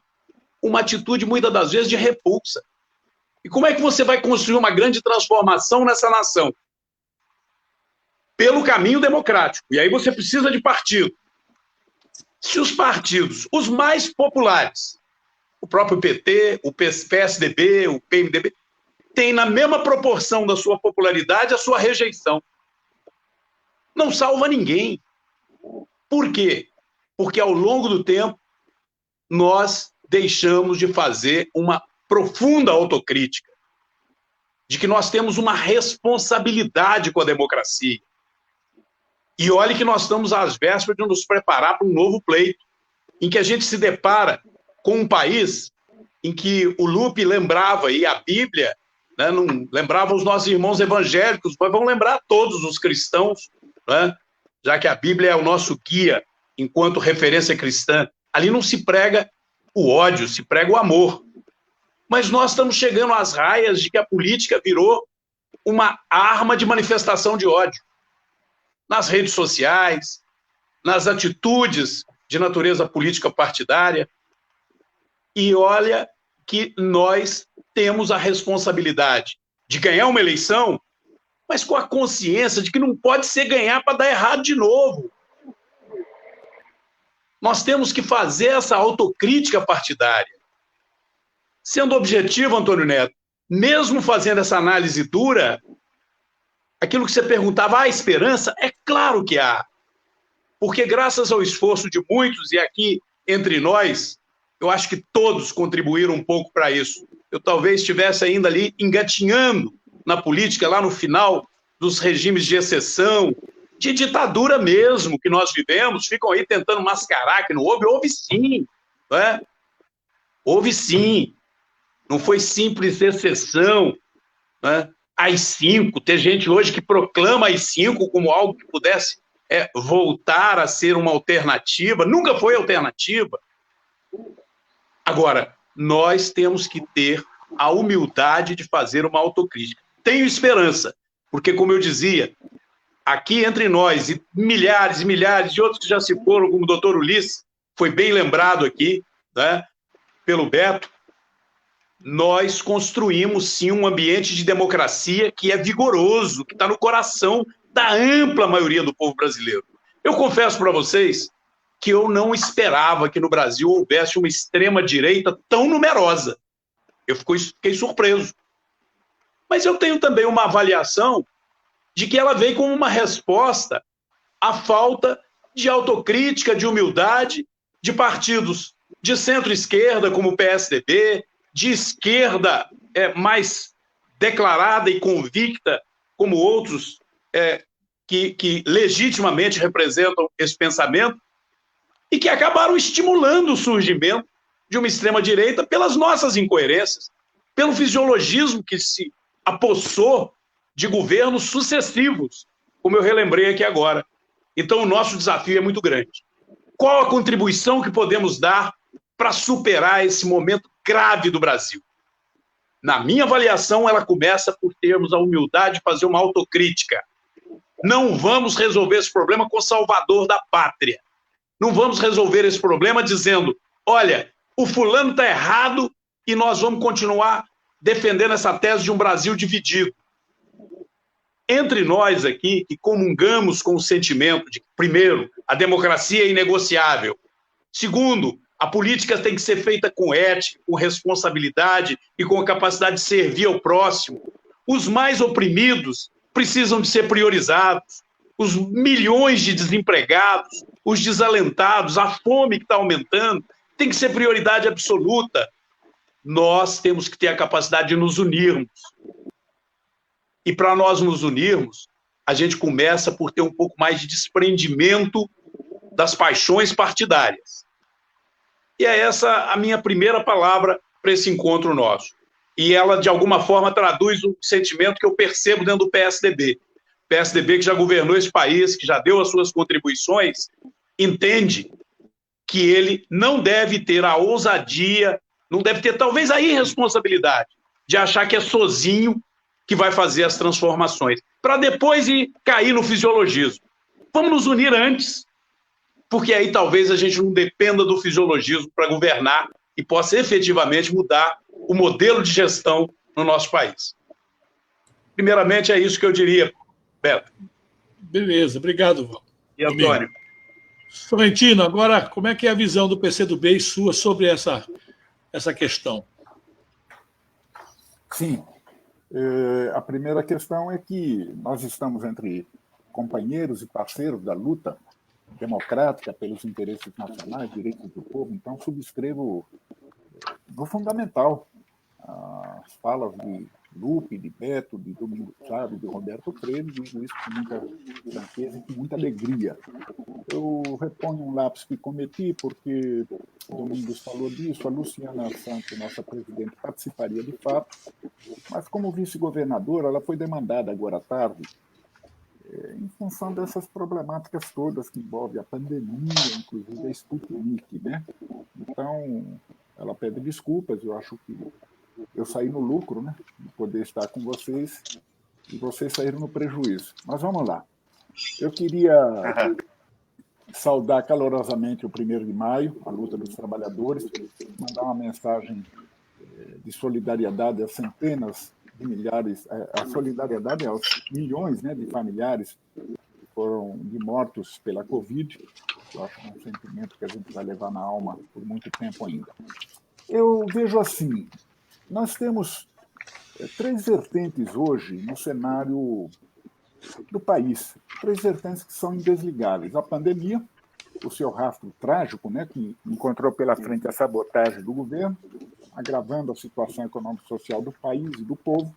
Uma atitude, muitas das vezes, de repulsa. E como é que você vai construir uma grande transformação nessa nação? Pelo caminho democrático. E aí você precisa de partido. Se os partidos, os mais populares, o próprio PT, o PSDB, o PMDB, têm na mesma proporção da sua popularidade a sua rejeição. Não salva ninguém. Por quê? Porque ao longo do tempo nós deixamos de fazer uma profunda autocrítica de que nós temos uma responsabilidade com a democracia. E olhe que nós estamos às vésperas de nos preparar para um novo pleito, em que a gente se depara com um país em que o Lupe lembrava, e a Bíblia, né, não lembrava os nossos irmãos evangélicos, mas vão lembrar todos os cristãos, né, já que a Bíblia é o nosso guia enquanto referência cristã. Ali não se prega o ódio, se prega o amor. Mas nós estamos chegando às raias de que a política virou uma arma de manifestação de ódio. Nas redes sociais, nas atitudes de natureza política partidária. E olha que nós temos a responsabilidade de ganhar uma eleição, mas com a consciência de que não pode ser ganhar para dar errado de novo. Nós temos que fazer essa autocrítica partidária. Sendo objetivo, Antônio Neto, mesmo fazendo essa análise dura, aquilo que você perguntava, há esperança? É claro que há. Porque graças ao esforço de muitos, e aqui entre nós, eu acho que todos contribuíram um pouco para isso. Eu talvez estivesse ainda ali engatinhando na política, lá no final dos regimes de exceção, de ditadura mesmo que nós vivemos, ficam aí tentando mascarar que não houve. Houve sim, não é? Houve sim. Não foi simples exceção, né? AI-5, tem gente hoje que proclama AI-5 como algo que pudesse voltar a ser uma alternativa, nunca foi alternativa. Agora, nós temos que ter a humildade de fazer uma autocrítica. Tenho esperança, porque, como eu dizia, aqui entre nós, e milhares e milhares de outros que já se foram, como o doutor Ulisses, foi bem lembrado aqui, né, pelo Beto, nós construímos, sim, um ambiente de democracia que é vigoroso, que está no coração da ampla maioria do povo brasileiro. Eu confesso para vocês que eu não esperava que no Brasil houvesse uma extrema-direita tão numerosa. Eu fiquei surpreso. Mas eu tenho também uma avaliação de que ela veio como uma resposta à falta de autocrítica, de humildade, de partidos de centro-esquerda, como o PSDB, de esquerda mais declarada e convicta, como outros que legitimamente representam esse pensamento, e que acabaram estimulando o surgimento de uma extrema-direita pelas nossas incoerências, pelo fisiologismo que se apossou de governos sucessivos, como eu relembrei aqui agora. Então, o nosso desafio é muito grande. Qual a contribuição que podemos dar para superar esse momento grave do Brasil? Na minha avaliação, ela começa por termos a humildade de fazer uma autocrítica. Não vamos resolver esse problema com o salvador da pátria. Não vamos resolver esse problema dizendo, olha, o fulano está errado e nós vamos continuar defendendo essa tese de um Brasil dividido. Entre nós aqui, que comungamos com o sentimento de que, primeiro, a democracia é inegociável. Segundo, a política tem que ser feita com ética, com responsabilidade e com a capacidade de servir ao próximo. Os mais oprimidos precisam de ser priorizados, os milhões de desempregados, os desalentados, a fome que está aumentando, tem que ser prioridade absoluta. Nós temos que ter a capacidade de nos unirmos. E para nós nos unirmos, a gente começa por ter um pouco mais de desprendimento das paixões partidárias. E é essa a minha primeira palavra para esse encontro nosso. E ela, de alguma forma, traduz o sentimento que eu percebo dentro do PSDB. O PSDB, que já governou esse país, que já deu as suas contribuições, entende que ele não deve ter a ousadia, não deve ter, talvez, a irresponsabilidade de achar que é sozinho que vai fazer as transformações, para depois ir cair no fisiologismo. Vamos nos unir antes, porque aí talvez a gente não dependa do fisiologismo para governar e possa efetivamente mudar o modelo de gestão no nosso país. Primeiramente, é isso que eu diria, Beto. Beleza, obrigado, Val. E Antônio? Sorrentino, agora, como é que é a visão do PCdoB e sua sobre essa questão? Sim. A primeira questão é que nós estamos entre companheiros e parceiros da luta democrática pelos interesses nacionais, direitos do povo, então subscrevo no fundamental as falas de Lupe, de Beto, de Domingos Sávio, de Roberto Freire, digo isso com muita franqueza e com muita alegria. Eu reponho um lápis que cometi, porque o Domingos falou disso, a Luciana Santos, nossa presidente, participaria de fato, mas como vice-governadora, ela foi demandada agora à tarde, em função dessas problemáticas todas que envolvem a pandemia, inclusive a Sputnik, né? Então, ela pede desculpas, eu acho que eu saí no lucro, né, de poder estar com vocês, e vocês saíram no prejuízo. Mas vamos lá. Eu queria saudar calorosamente o 1º de maio, a luta dos trabalhadores, mandar uma mensagem de solidariedade às centenas de milhares, a solidariedade aos milhões, né, de familiares que foram mortos pela Covid. Eu acho que é um sentimento que a gente vai levar na alma por muito tempo ainda. Eu vejo assim, nós temos 3 vertentes hoje no cenário do país, 3 vertentes que são indesligáveis. A pandemia, o seu rastro trágico, né, que encontrou pela frente a sabotagem do governo, agravando a situação econômica e social do país e do povo.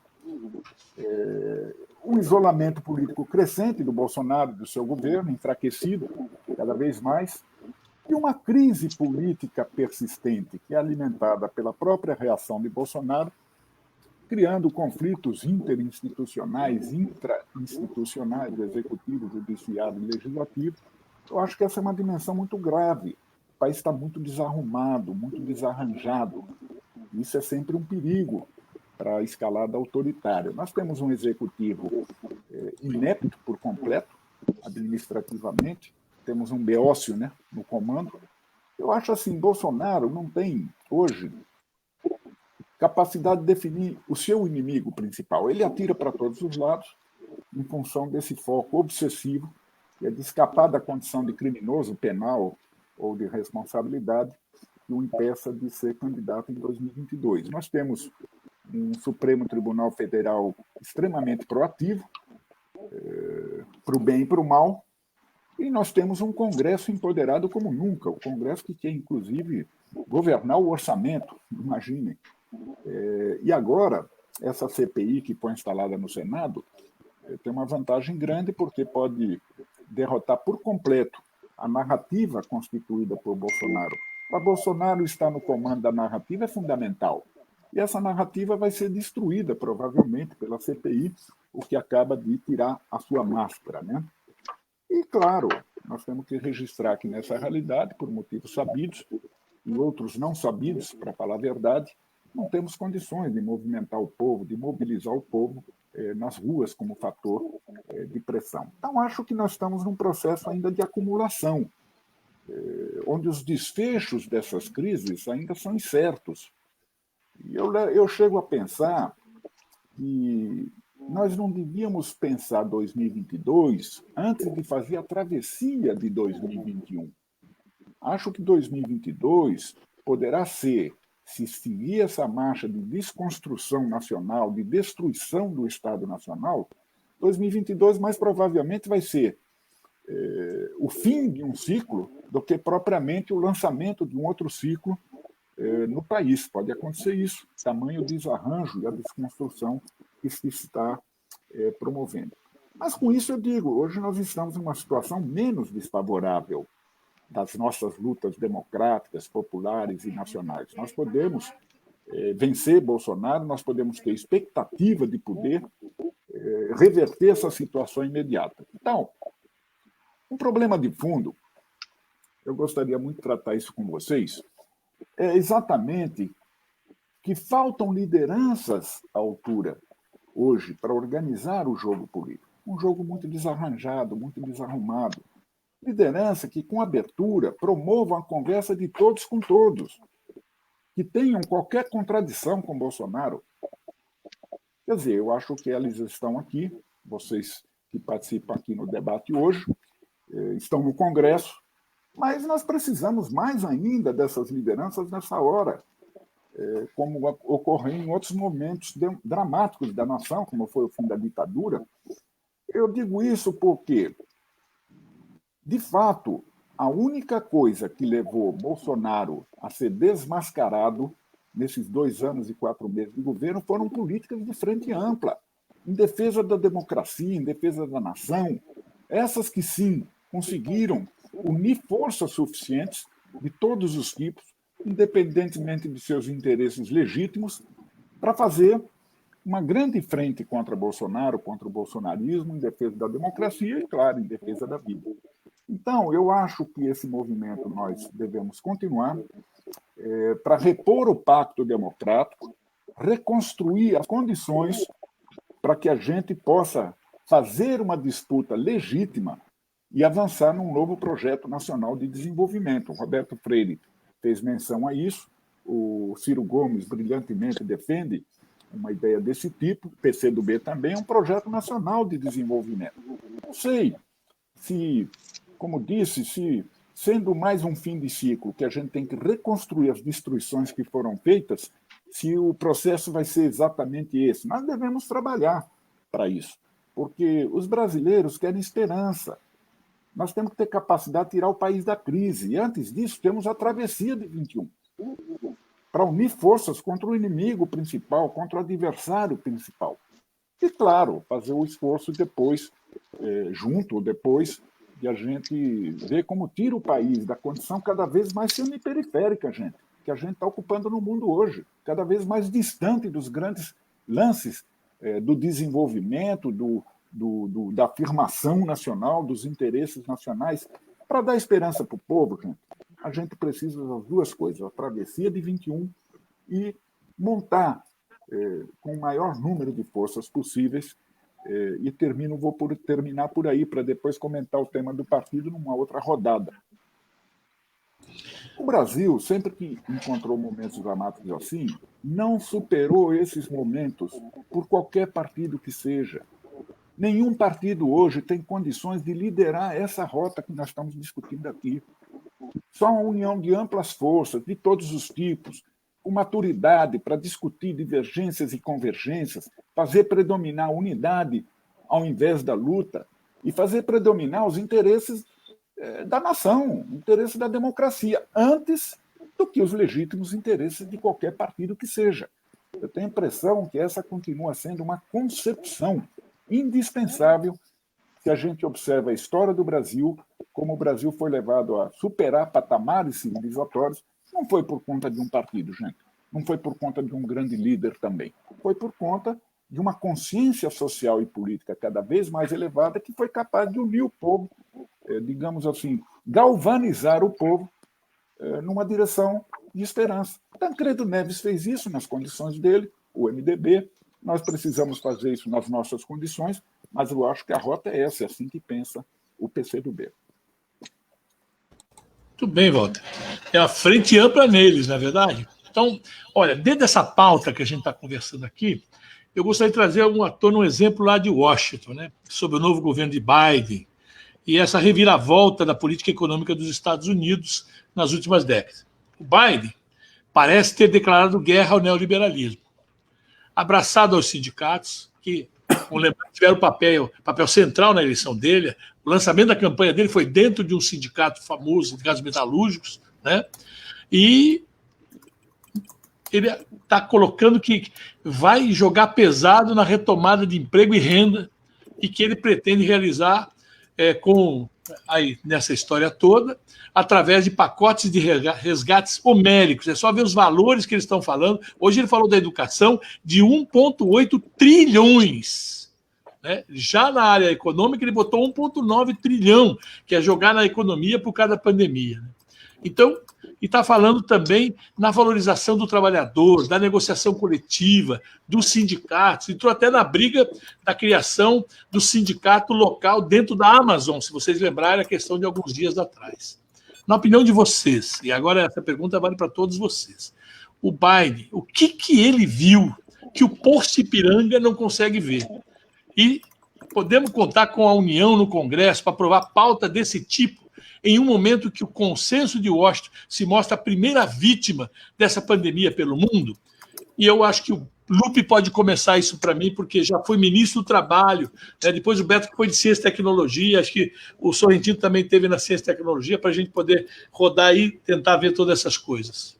Um isolamento político crescente do Bolsonaro e do seu governo, enfraquecido cada vez mais, e uma crise política persistente, que é alimentada pela própria reação de Bolsonaro, criando conflitos interinstitucionais, intrainstitucionais, do executivo, judiciário e legislativo. Eu acho que essa é uma dimensão muito grave. O país está muito desarrumado, muito desarranjado. Isso é sempre um perigo para a escalada autoritária. Nós temos um executivo inepto por completo, administrativamente, temos um beócio, né, no comando. Eu acho assim, Bolsonaro não tem, hoje, capacidade de definir o seu inimigo principal. Ele atira para todos os lados em função desse foco obsessivo, que é de escapar da condição de criminoso penal ou de responsabilidade que o impeça de ser candidato em 2022. Nós temos um Supremo Tribunal Federal extremamente proativo, para o bem e para o mal, e nós temos um Congresso empoderado como nunca, o Congresso que quer, inclusive, governar o orçamento, imaginem. E agora, essa CPI que foi instalada no Senado tem uma vantagem grande, porque pode derrotar por completo a narrativa constituída por Bolsonaro. Para Bolsonaro estar no comando da narrativa é fundamental. E essa narrativa vai ser destruída, provavelmente, pela CPI, o que acaba de tirar a sua máscara, né? E, claro, nós temos que registrar que nessa realidade, por motivos sabidos e outros não sabidos, para falar a verdade, não temos condições de movimentar o povo, de mobilizar o povo nas ruas como fator de pressão. Então, acho que nós estamos num processo ainda de acumulação, onde os desfechos dessas crises ainda são incertos. E eu chego a pensar que nós não devíamos pensar 2022 antes de fazer a travessia de 2021. Acho que 2022 poderá ser, se seguir essa marcha de desconstrução nacional, de destruição do Estado Nacional, 2022, mais provavelmente, vai ser o fim de um ciclo do que propriamente o lançamento de um outro ciclo no país. Pode acontecer isso, tamanho desarranjo e a desconstrução que se está promovendo. Mas com isso eu digo, hoje nós estamos em uma situação menos desfavorável das nossas lutas democráticas, populares e nacionais. Nós podemos vencer Bolsonaro, nós podemos ter expectativa de poder reverter essa situação imediata. Então, um problema de fundo, eu gostaria muito de tratar isso com vocês, é exatamente que faltam lideranças à altura hoje para organizar o jogo político. Um jogo muito desarranjado, muito desarrumado. Liderança que, com abertura, promovam a conversa de todos com todos, que tenham qualquer contradição com Bolsonaro. Quer dizer, eu acho que eles estão aqui, vocês que participam aqui no debate hoje, estão no Congresso, mas nós precisamos mais ainda dessas lideranças nessa hora, como ocorreu em outros momentos dramáticos da nação, como foi o fim da ditadura. Eu digo isso porque, de fato, a única coisa que levou Bolsonaro a ser desmascarado nesses 2 anos e 4 meses de governo foram políticas de frente ampla, em defesa da democracia, em defesa da nação. Essas que, sim, conseguiram unir forças suficientes de todos os tipos, independentemente de seus interesses legítimos, para fazer uma grande frente contra Bolsonaro, contra o bolsonarismo, em defesa da democracia e, claro, em defesa da vida. Então, eu acho que esse movimento nós devemos continuar para repor o pacto democrático, reconstruir as condições para que a gente possa fazer uma disputa legítima e avançar num novo projeto nacional de desenvolvimento. O Roberto Freire fez menção a isso, o Ciro Gomes brilhantemente defende uma ideia desse tipo, o PCdoB também é um projeto nacional de desenvolvimento. Não sei se, como disse, se sendo mais um fim de ciclo, que a gente tem que reconstruir as destruições que foram feitas, se o processo vai ser exatamente esse. Nós devemos trabalhar para isso, porque os brasileiros querem esperança. Nós temos que ter capacidade de tirar o país da crise. E, antes disso, temos a travessia de 21, para unir forças contra o inimigo principal, contra o adversário principal. E, claro, fazer o esforço depois, junto, depois de a gente ver como tira o país da condição cada vez mais semiperiférica, que a gente está ocupando no mundo hoje, cada vez mais distante dos grandes lances do desenvolvimento, da afirmação nacional, dos interesses nacionais, para dar esperança para o povo, a gente precisa das duas coisas, a travessia de 21 e montar com o maior número de forças possíveis, e vou terminar por aí, para depois comentar o tema do partido numa outra rodada. O Brasil, sempre que encontrou momentos dramáticos assim, não superou esses momentos por qualquer partido que seja. Nenhum partido hoje tem condições de liderar essa rota que nós estamos discutindo aqui. Só uma união de amplas forças, de todos os tipos, com maturidade para discutir divergências e convergências, fazer predominar a unidade ao invés da luta e fazer predominar os interesses da nação, interesses da democracia, antes do que os legítimos interesses de qualquer partido que seja. Eu tenho a impressão que essa continua sendo uma concepção indispensável se a gente observa a história do Brasil, como o Brasil foi levado a superar patamares civilizatórios. Não foi por conta de um partido, não foi por conta de um grande líder também. Foi por conta de uma consciência social e política cada vez mais elevada que foi capaz de unir o povo, digamos assim, galvanizar o povo numa direção de esperança. Tancredo Neves fez isso nas condições dele, o MDB. Nós precisamos fazer isso nas nossas condições, mas eu acho que a rota é essa, é assim que pensa o PCdoB. Muito bem, Walter. É a frente ampla neles, não é verdade? Então, olha, dentro dessa pauta que a gente está conversando aqui, eu gostaria de trazer à tona um exemplo lá de Washington, né, sobre o novo governo de Biden e essa reviravolta da política econômica dos Estados Unidos nas últimas décadas. O Biden parece ter declarado guerra ao neoliberalismo, abraçado aos sindicatos, que tiveram papel central na eleição dele. O lançamento da campanha dele foi dentro de um sindicato famoso, de gases metalúrgicos, né? E ele está colocando que vai jogar pesado na retomada de emprego e renda e que ele pretende realizar nessa história toda, através de pacotes de resgates homéricos. É só ver os valores que eles estão falando. Hoje ele falou da educação de 1,8 trilhões. Né? Já na área econômica, ele botou 1,9 trilhão, que é jogar na economia por causa da pandemia. Né? Então, e está falando também na valorização do trabalhador, da negociação coletiva, dos sindicatos, entrou até na briga da criação do sindicato local dentro da Amazon, se vocês lembrarem a questão de alguns dias atrás. Na opinião de vocês, e agora essa pergunta vale para todos vocês, o Biden, o que ele viu que o Poço Ipiranga não consegue ver? E podemos contar com a União no Congresso para aprovar pauta desse tipo, em um momento que o consenso de Washington se mostra a primeira vítima dessa pandemia pelo mundo. E eu acho que o Lupe pode começar isso para mim, porque já foi ministro do Trabalho, né? Depois o Beto que foi de Ciência e Tecnologia, acho que o Sorrentino também teve na Ciência e Tecnologia, para a gente poder rodar aí e tentar ver todas essas coisas.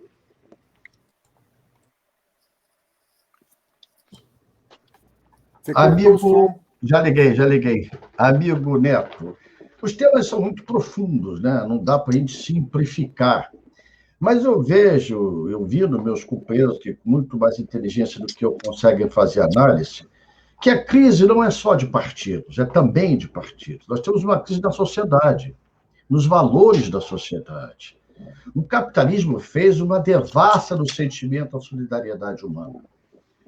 Amigo, já liguei. Amigo Neto, os temas são muito profundos, né? Não dá para a gente simplificar. Mas eu vi nos meus companheiros que com muito mais inteligência do que eu conseguem fazer análise, que a crise não é só de partidos, é também de partidos. Nós temos uma crise da sociedade, nos valores da sociedade. O capitalismo fez uma devassa do sentimento à solidariedade humana.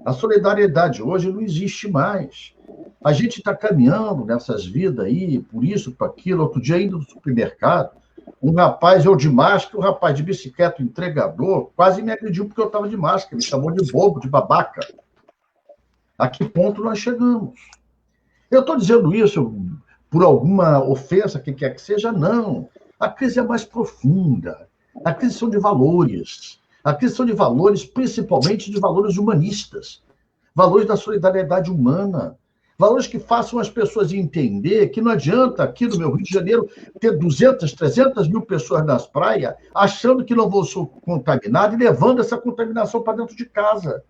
A solidariedade hoje não existe mais. A gente está caminhando nessas vidas aí, por isso, por aquilo. Outro dia, indo no supermercado, um rapaz, eu de máscara, um rapaz de bicicleta, entregador, quase me agrediu porque eu estava de máscara. Me chamou de bobo, de babaca. A que ponto nós chegamos? Eu estou dizendo isso por alguma ofensa, quem quer que seja? Não. A crise é mais profunda. A crise são de valores. A crise são de valores, principalmente de valores humanistas. Valores da solidariedade humana. Valores que façam as pessoas entender que não adianta aqui no meu Rio de Janeiro ter 200, 300 mil pessoas nas praias achando que não vão ser contaminadas e levando essa contaminação para dentro de casa.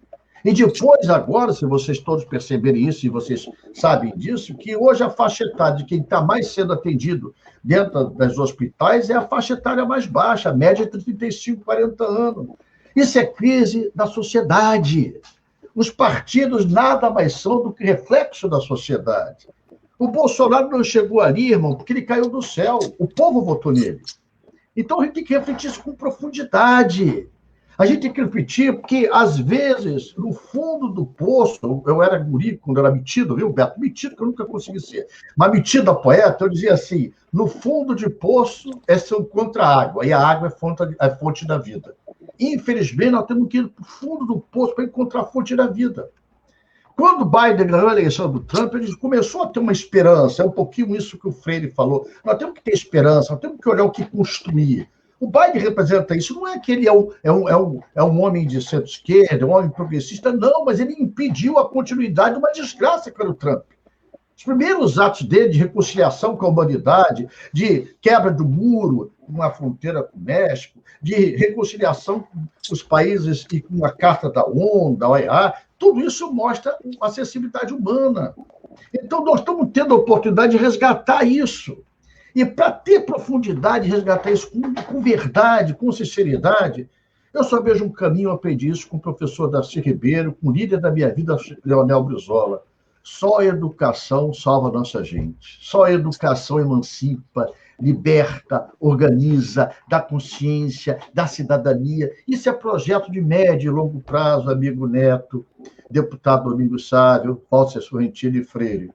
E depois, agora, se vocês todos perceberem isso e vocês sabem disso, que hoje a faixa etária de quem está mais sendo atendido dentro dos hospitais é a faixa etária mais baixa, a média de 35, 40 anos. Isso é crise da sociedade. Os partidos nada mais são do que reflexo da sociedade. O Bolsonaro não chegou ali, irmão, porque ele caiu do céu. O povo votou nele. Então, a gente tem que refletir isso com profundidade. A gente tem que refletir porque, às vezes, no fundo do poço, eu era guri quando era metido, viu, Beto? Metido que eu nunca consegui ser. Mas metido a poeta, eu dizia assim, no fundo de poço se encontra a água, e a água é fonte da vida. Infelizmente, nós temos que ir para o fundo do poço para encontrar a fonte da vida. Quando Biden ganhou a eleição do Trump, ele começou a ter uma esperança, é um pouquinho isso que o Freire falou. Nós temos que ter esperança, nós temos que olhar o que construir. O Biden representa isso, não é que ele é um homem de centro-esquerda, um homem progressista, não, mas ele impediu a continuidade de uma desgraça que era o Trump. Os primeiros atos dele de reconciliação com a humanidade, de quebra do muro, uma fronteira com o México, de reconciliação com os países e com a Carta da ONU, da OEA, tudo isso mostra a sensibilidade humana. Então, nós estamos tendo a oportunidade de resgatar isso. E para ter profundidade, resgatar isso com verdade, com sinceridade, eu só vejo um caminho, eu aprendi isso com o professor Darcy Ribeiro, com o líder da minha vida, Leonel Brizola. Só a educação salva a nossa gente. Só a educação emancipa, liberta, organiza, dá consciência, dá cidadania. Isso é projeto de médio e longo prazo, amigo Neto, deputado Domingos Sávio, Walter Sorrentino e Freire.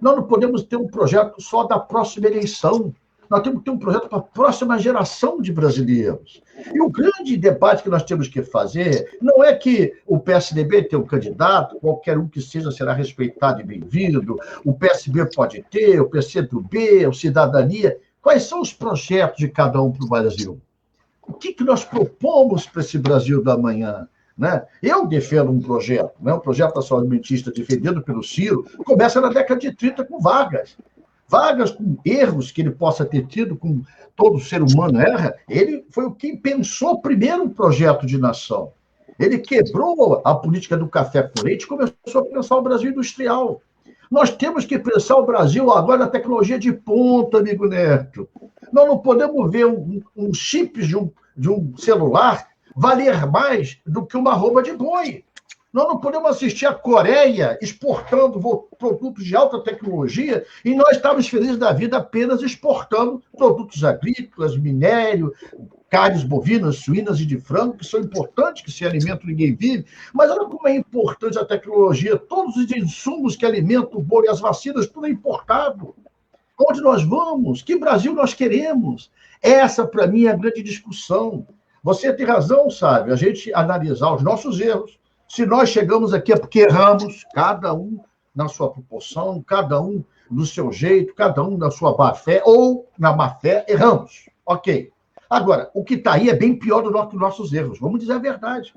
Nós não podemos ter um projeto só da próxima eleição. Nós temos que ter um projeto para a próxima geração de brasileiros. E o grande debate que nós temos que fazer não é que o PSDB tem um candidato, qualquer um que seja será respeitado e bem-vindo, o PSB pode ter, o PCdoB, o Cidadania. Quais são os projetos de cada um para o Brasil? O que nós propomos para esse Brasil da manhã? Né? Eu defendo um projeto, né? Um projeto nacional alimentista defendido pelo Ciro, começa na década de 30 com Vargas. Vargas, com erros que ele possa ter tido, como todo ser humano erra, ele foi quem pensou primeiro um projeto de nação. Ele quebrou a política do café com leite e começou a pensar o Brasil industrial. Nós temos que pensar o Brasil agora na tecnologia de ponta, amigo Neto. Nós não podemos ver um chip de um celular valer mais do que uma arroba de boi. Nós não podemos assistir a Coreia exportando produtos de alta tecnologia e nós estamos felizes da vida apenas exportando produtos agrícolas, minério, carnes bovinas, suínas e de frango, que são importantes, que sem alimento ninguém vive. Mas olha como é importante a tecnologia. Todos os insumos que alimentam o boi e as vacinas, tudo é importado. Onde nós vamos? Que Brasil nós queremos? Essa, para mim, é a grande discussão. Você tem razão, sabe? A gente analisar os nossos erros. Se nós chegamos aqui é porque erramos, cada um na sua proporção, cada um do seu jeito, cada um na sua má-fé, ou na má-fé, erramos. Ok. Agora, o que está aí é bem pior do que os nossos erros. Vamos dizer a verdade.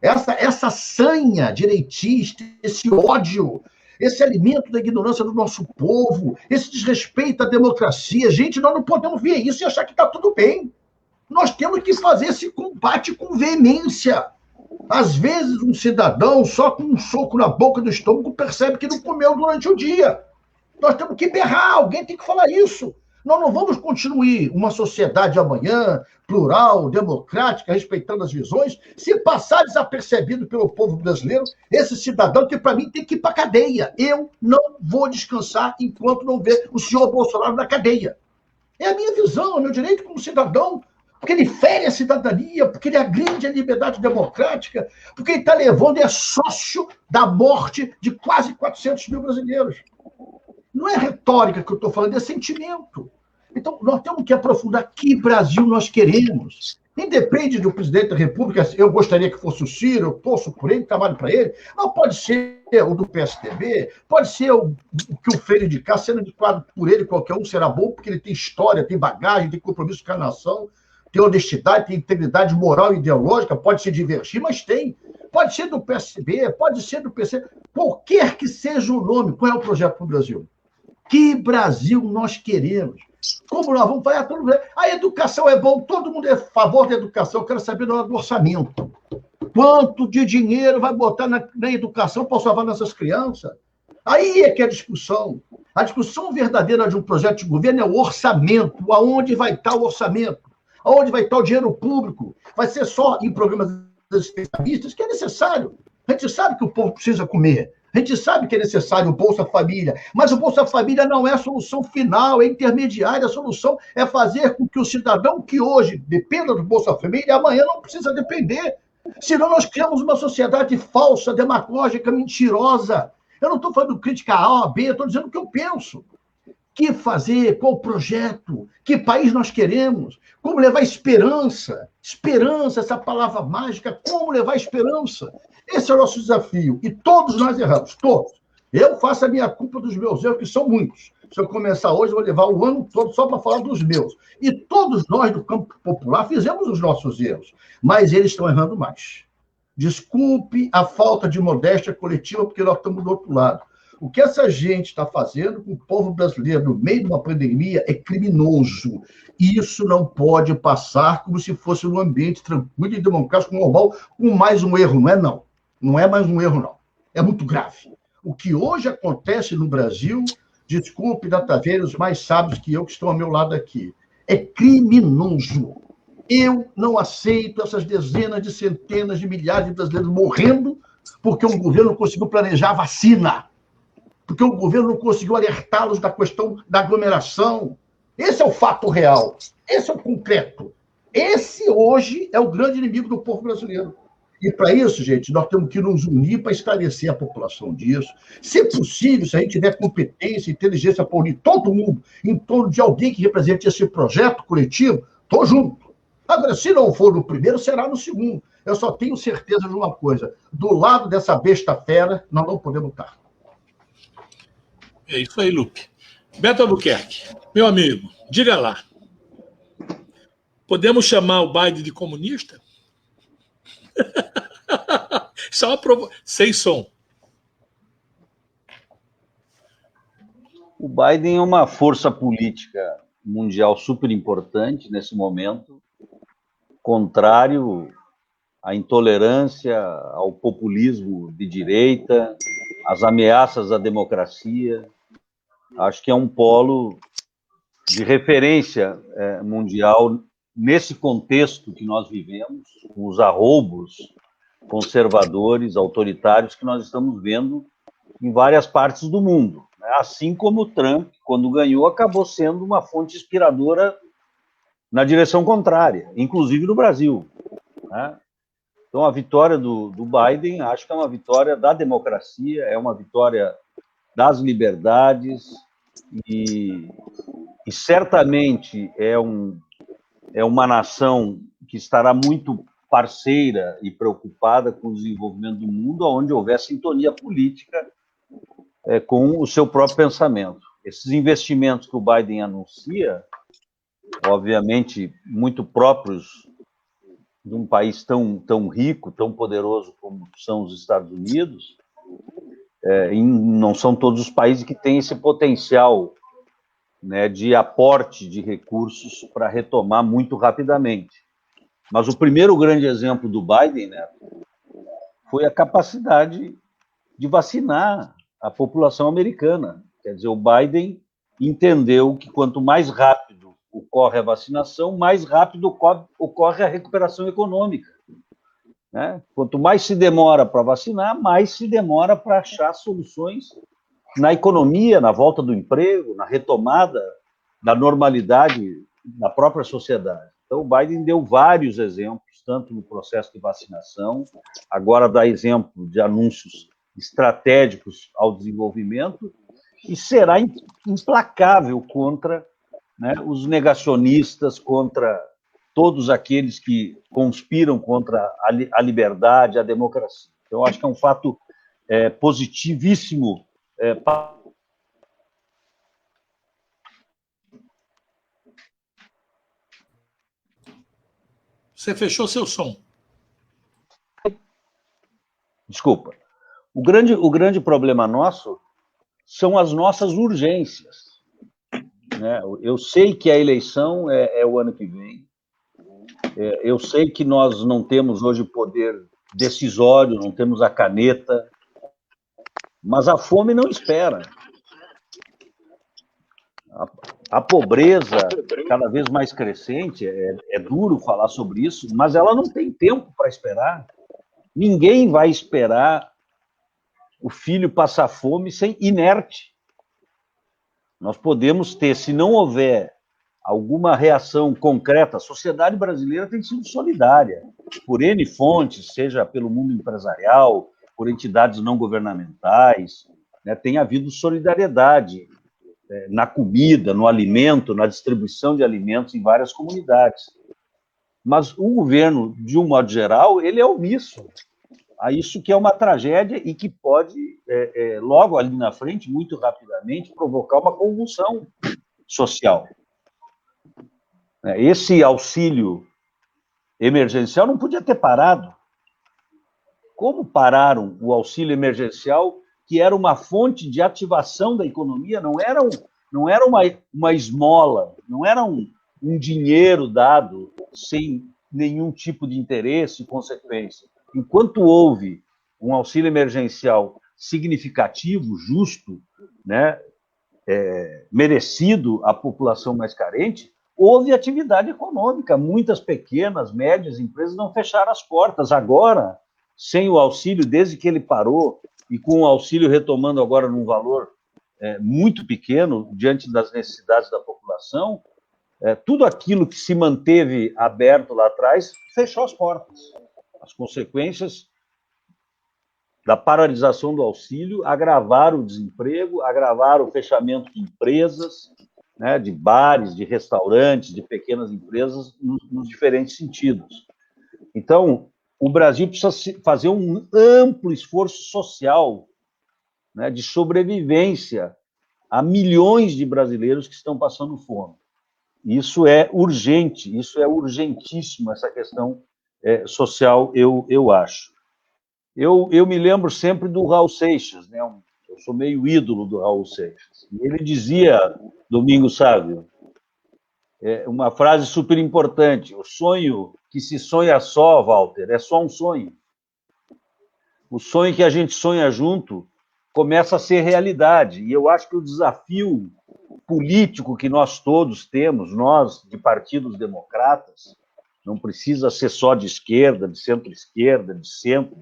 Essa sanha direitista, esse ódio, esse alimento da ignorância do nosso povo, esse desrespeito à democracia. Gente, nós não podemos ver isso e achar que está tudo bem. Nós temos que fazer esse combate com veemência. Às vezes, um cidadão, só com um soco na boca do estômago, percebe que não comeu durante o dia. Nós temos que berrar, alguém tem que falar isso. Nós não vamos continuar uma sociedade amanhã, plural, democrática, respeitando as visões, se passar desapercebido pelo povo brasileiro, esse cidadão que, para mim, tem que ir para a cadeia. Eu não vou descansar enquanto não ver o senhor Bolsonaro na cadeia. É a minha visão, é o meu direito como cidadão, porque ele fere a cidadania, porque ele agride a liberdade democrática, porque ele está levando e é sócio da morte de quase 400 mil brasileiros. Não é retórica que eu estou falando, é sentimento. Então, nós temos que aprofundar que Brasil nós queremos. Independe do presidente da República, eu gostaria que fosse o Ciro, eu torço por ele, trabalho para ele, mas pode ser o do PSDB, pode ser o que o Freire indicar, sendo indicado por ele, qualquer um será bom, porque ele tem história, tem bagagem, tem compromisso com a nação, tem honestidade, tem integridade moral e ideológica, pode se divertir, mas tem. Pode ser do PSB, pode ser do PC, qualquer que seja o nome, qual é o projeto para o Brasil? Que Brasil nós queremos? Como nós vamos falar? A educação é bom, todo mundo é a favor da educação, eu quero saber do orçamento. Quanto de dinheiro vai botar na educação para salvar nossas crianças? Aí é que é a discussão. A discussão verdadeira de um projeto de governo é o orçamento. Aonde vai estar o orçamento? Aonde vai estar o dinheiro público? Vai ser só em programas especialistas, que é necessário. A gente sabe que o povo precisa comer. A gente sabe que é necessário o Bolsa Família, mas o Bolsa Família não é a solução final, é intermediária. A solução é fazer com que o cidadão que hoje dependa do Bolsa Família, amanhã não precisa depender. Senão nós criamos uma sociedade falsa, demagógica, mentirosa. Eu não estou fazendo crítica a A ou B, eu estou dizendo o que eu penso. Que fazer? Qual projeto? Que país nós queremos? Como levar esperança? Esperança, essa palavra mágica, como levar esperança? Esse é o nosso desafio. E todos nós erramos, todos. Eu faço a minha culpa dos meus erros, que são muitos. Se eu começar hoje, eu vou levar o ano todo só para falar dos meus. E todos nós do campo popular fizemos os nossos erros, mas eles estão errando mais. Desculpe a falta de modéstia coletiva, porque nós estamos do outro lado. O que essa gente está fazendo com o povo brasileiro no meio de uma pandemia é criminoso. Isso não pode passar como se fosse um ambiente tranquilo e democrático normal, com mais um erro. Não é, não. Não é mais um erro, não. É muito grave. O que hoje acontece no Brasil, desculpe, Dataveiros, mais sábios que eu que estão ao meu lado aqui, é criminoso. Eu não aceito essas dezenas de centenas de milhares de brasileiros morrendo porque o governo não conseguiu planejar a vacina, porque o governo não conseguiu alertá-los da questão da aglomeração. Esse é o fato real. Esse é o concreto. Esse, hoje, é o grande inimigo do povo brasileiro. E, para isso, gente, nós temos que nos unir para esclarecer a população disso. Se possível, se a gente tiver competência, inteligência para unir todo mundo em torno de alguém que represente esse projeto coletivo, estou junto. Agora, se não for no primeiro, será no segundo. Eu só tenho certeza de uma coisa. Do lado dessa besta fera, nós não podemos estar. É isso aí, Lupe. Beto Albuquerque, meu amigo, diga lá. Podemos chamar o Biden de comunista? Isso é uma sem som. O Biden é uma força política mundial super importante nesse momento, contrário à intolerância, ao populismo de direita, às ameaças à democracia. Acho que é um polo de referência mundial nesse contexto que nós vivemos, com os arroubos conservadores, autoritários que nós estamos vendo em várias partes do mundo. Assim como o Trump, quando ganhou, acabou sendo uma fonte inspiradora na direção contrária, inclusive no Brasil. Então, a vitória do Biden, acho que é uma vitória da democracia, é uma vitória das liberdades e certamente é uma nação que estará muito parceira e preocupada com o desenvolvimento do mundo, onde houver sintonia política com o seu próprio pensamento. Esses investimentos que o Biden anuncia, obviamente muito próprios de um país tão rico, tão poderoso como são os Estados Unidos, não são todos os países que têm esse potencial, né, de aporte de recursos para retomar muito rapidamente. Mas o primeiro grande exemplo do Biden, né, foi a capacidade de vacinar a população americana. Quer dizer, o Biden entendeu que quanto mais rápido ocorre a vacinação, mais rápido ocorre a recuperação econômica. Né? Quanto mais se demora para vacinar, mais se demora para achar soluções na economia, na volta do emprego, na retomada da normalidade da própria sociedade. Então, o Biden deu vários exemplos, tanto no processo de vacinação, agora dá exemplo de anúncios estratégicos ao desenvolvimento, e será implacável contra, né, os negacionistas, contra todos aqueles que conspiram contra a liberdade, a democracia. Então, acho que é um fato positivíssimo. Você fechou seu som. Desculpa. O grande problema nosso são as nossas urgências. Né? Eu sei que a eleição é o ano que vem. Eu sei que nós não temos hoje poder decisório, não temos a caneta, mas a fome não espera. A pobreza cada vez mais crescente, é duro falar sobre isso, mas ela não tem tempo para esperar. Ninguém vai esperar o filho passar fome sem inerte. Nós podemos ter, se não houver alguma reação concreta, a sociedade brasileira tem sido solidária, por N fontes, seja pelo mundo empresarial, por entidades não governamentais, né, tem havido solidariedade na comida, no alimento, na distribuição de alimentos em várias comunidades. Mas o governo, de um modo geral, ele é omisso a isso, que é uma tragédia e que pode, logo ali na frente, muito rapidamente, provocar uma convulsão social. Esse auxílio emergencial não podia ter parado. Como pararam o auxílio emergencial, que era uma fonte de ativação da economia, não era uma esmola, não era um dinheiro dado sem nenhum tipo de interesse e consequência. Enquanto houve um auxílio emergencial significativo, justo, né, merecido à população mais carente, houve atividade econômica. Muitas pequenas, médias empresas não fecharam as portas. Agora, sem o auxílio, desde que ele parou, e com o auxílio retomando agora num valor muito pequeno, diante das necessidades da população, tudo aquilo que se manteve aberto lá atrás fechou as portas. As consequências da paralisação do auxílio agravaram o desemprego, agravaram o fechamento de empresas, né, de bares, de restaurantes, de pequenas empresas, nos diferentes sentidos. Então, o Brasil precisa fazer um amplo esforço social, né, de sobrevivência a milhões de brasileiros que estão passando fome. Isso é urgente, isso é urgentíssimo, essa questão social, eu acho. Eu me lembro sempre do Raul Seixas, né? Eu sou meio ídolo do Raul Seixas. E ele dizia, Domingo Sávio, uma frase super importante: o sonho que se sonha só, Walter, é só um sonho. O sonho que a gente sonha junto começa a ser realidade. E eu acho que o desafio político que nós todos temos, nós de partidos democratas, não precisa ser só de esquerda, de centro-esquerda, de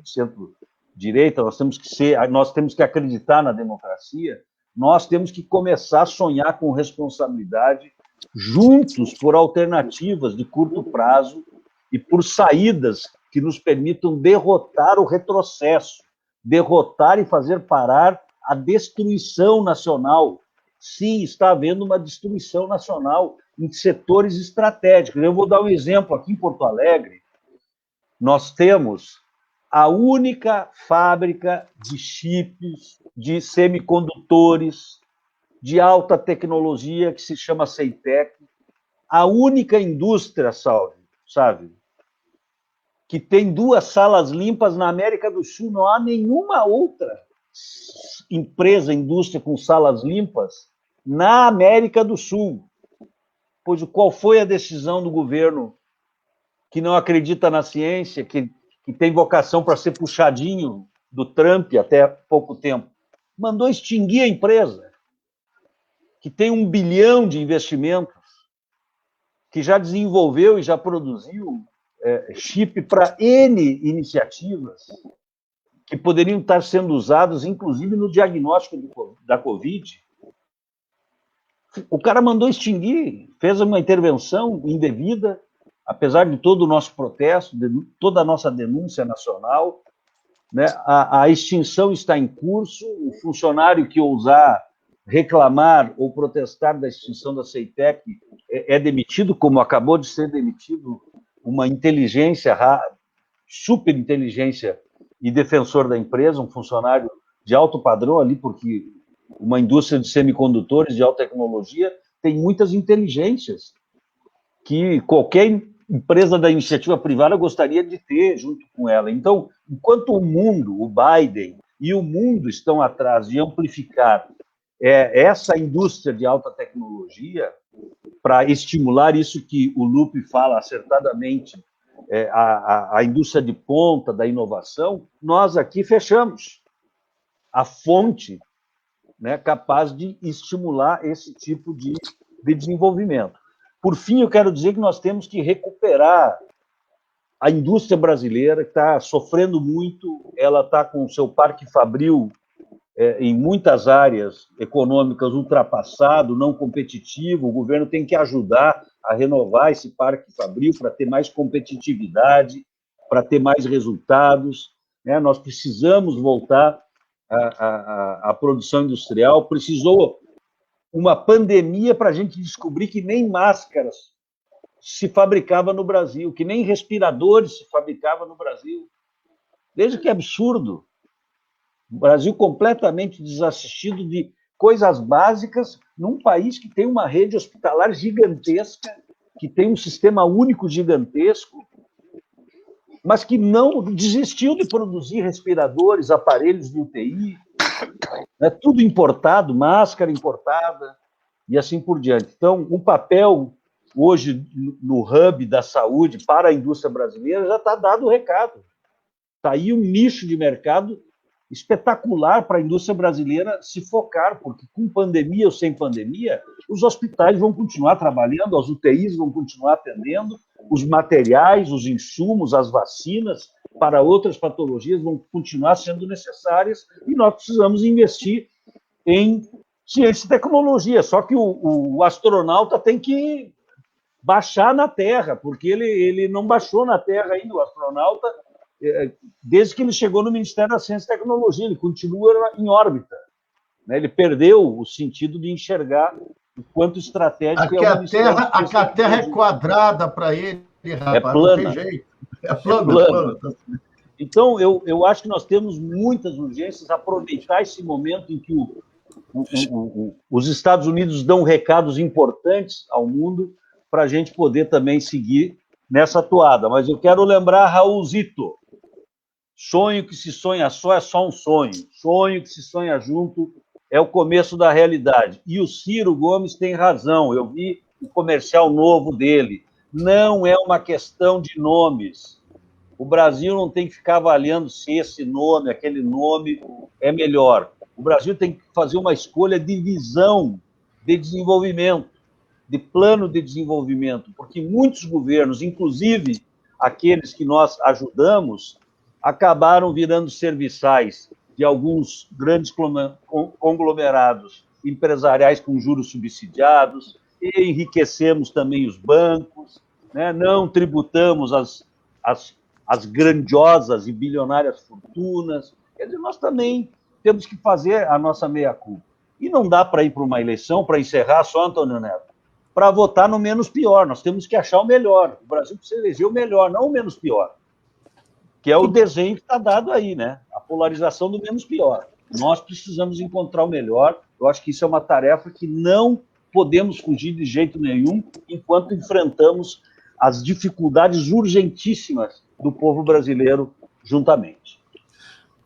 centro-direita, nós temos que acreditar na democracia, nós temos que começar a sonhar com responsabilidade, juntos por alternativas de curto prazo e por saídas que nos permitam derrotar o retrocesso, derrotar e fazer parar a destruição nacional. Sim, está havendo uma destruição nacional em setores estratégicos. Eu vou dar um exemplo aqui em Porto Alegre. Nós temos a única fábrica de chips, de semicondutores, de alta tecnologia, que se chama Ceitec, a única indústria, sabe, que tem 2 salas limpas na América do Sul. Não há nenhuma outra empresa, indústria com salas limpas na América do Sul. Pois qual foi a decisão do governo que não acredita na ciência, que tem vocação para ser puxadinho do Trump até pouco tempo? Mandou extinguir a empresa, que tem 1 bilhão de investimentos, que já desenvolveu e já produziu chip para N iniciativas que poderiam estar sendo usados, inclusive, no diagnóstico da Covid. O cara mandou extinguir, fez uma intervenção indevida, apesar de todo o nosso protesto, de toda a nossa denúncia nacional, né? A extinção está em curso. O funcionário que ousar reclamar ou protestar da extinção da Ceitec é demitido, como acabou de ser demitido uma super inteligência e defensor da empresa, um funcionário de alto padrão ali, porque uma indústria de semicondutores de alta tecnologia tem muitas inteligências que qualquer empresa da iniciativa privada gostaria de ter junto com ela. Então, enquanto o mundo, o Biden e o mundo estão atrás de amplificar essa indústria de alta tecnologia, para estimular isso que o Lupe fala acertadamente, a indústria de ponta da inovação, nós aqui fechamos a fonte, né, capaz de estimular esse tipo de desenvolvimento. Por fim, eu quero dizer que nós temos que recuperar a indústria brasileira, que está sofrendo muito. Ela está com o seu parque fabril em muitas áreas econômicas ultrapassado, não competitivo. O governo tem que ajudar a renovar esse parque fabril para ter mais competitividade, para ter mais resultados, né? Nós precisamos voltar à produção industrial. Precisou uma pandemia para a gente descobrir que nem máscaras se fabricava no Brasil, que nem respiradores se fabricava no Brasil. Veja que absurdo. O Brasil completamente desassistido de coisas básicas num país que tem uma rede hospitalar gigantesca, que tem um sistema único gigantesco, mas que não desistiu de produzir respiradores, aparelhos de UTI, né? Tudo importado, máscara importada e assim por diante. Então, o papel hoje no hub da saúde para a indústria brasileira já está dado o recado. Está aí um nicho de mercado espetacular para a indústria brasileira se focar, porque com pandemia ou sem pandemia, os hospitais vão continuar trabalhando, as UTIs vão continuar atendendo, os materiais, os insumos, as vacinas para outras patologias vão continuar sendo necessárias e nós precisamos investir em ciência e tecnologia. Só que o astronauta tem que baixar na Terra, porque ele não baixou na Terra ainda, o astronauta, desde que ele chegou no Ministério da Ciência e Tecnologia, ele continua em órbita, né? Ele perdeu o sentido de enxergar o quanto estratégico é o Ministério da Ciência e Tecnologia. A Terra é quadrada para ele, rapaz, é plana. Não tem jeito. É plana. Então, eu acho que nós temos muitas urgências, aproveitar esse momento em que os Estados Unidos dão recados importantes ao mundo para a gente poder também seguir nessa toada. Mas eu quero lembrar, Raulzito, Sonho que se sonha só é só um sonho. Sonho que se sonha junto é o começo da realidade. E o Ciro Gomes tem razão. Eu vi o comercial novo dele. Não é uma questão de nomes. O Brasil não tem que ficar avaliando se esse nome, aquele nome é melhor. O Brasil tem que fazer uma escolha de visão de desenvolvimento, de plano de desenvolvimento, porque muitos governos, inclusive aqueles que nós ajudamos, acabaram virando serviçais de alguns grandes conglomerados empresariais com juros subsidiados, e enriquecemos também os bancos, né? Não tributamos as grandiosas e bilionárias fortunas. Quer dizer, nós também temos que fazer a nossa meia-culpa. E não dá para ir para uma eleição, para encerrar só, Antônio Neto, para votar no menos pior. Nós temos que achar o melhor. O Brasil precisa eleger o melhor, não o menos pior. Que é o desenho que está dado aí, né? A polarização do menos pior. Nós precisamos encontrar o melhor. Eu acho que isso é uma tarefa que não podemos fugir de jeito nenhum enquanto enfrentamos as dificuldades urgentíssimas do povo brasileiro juntamente.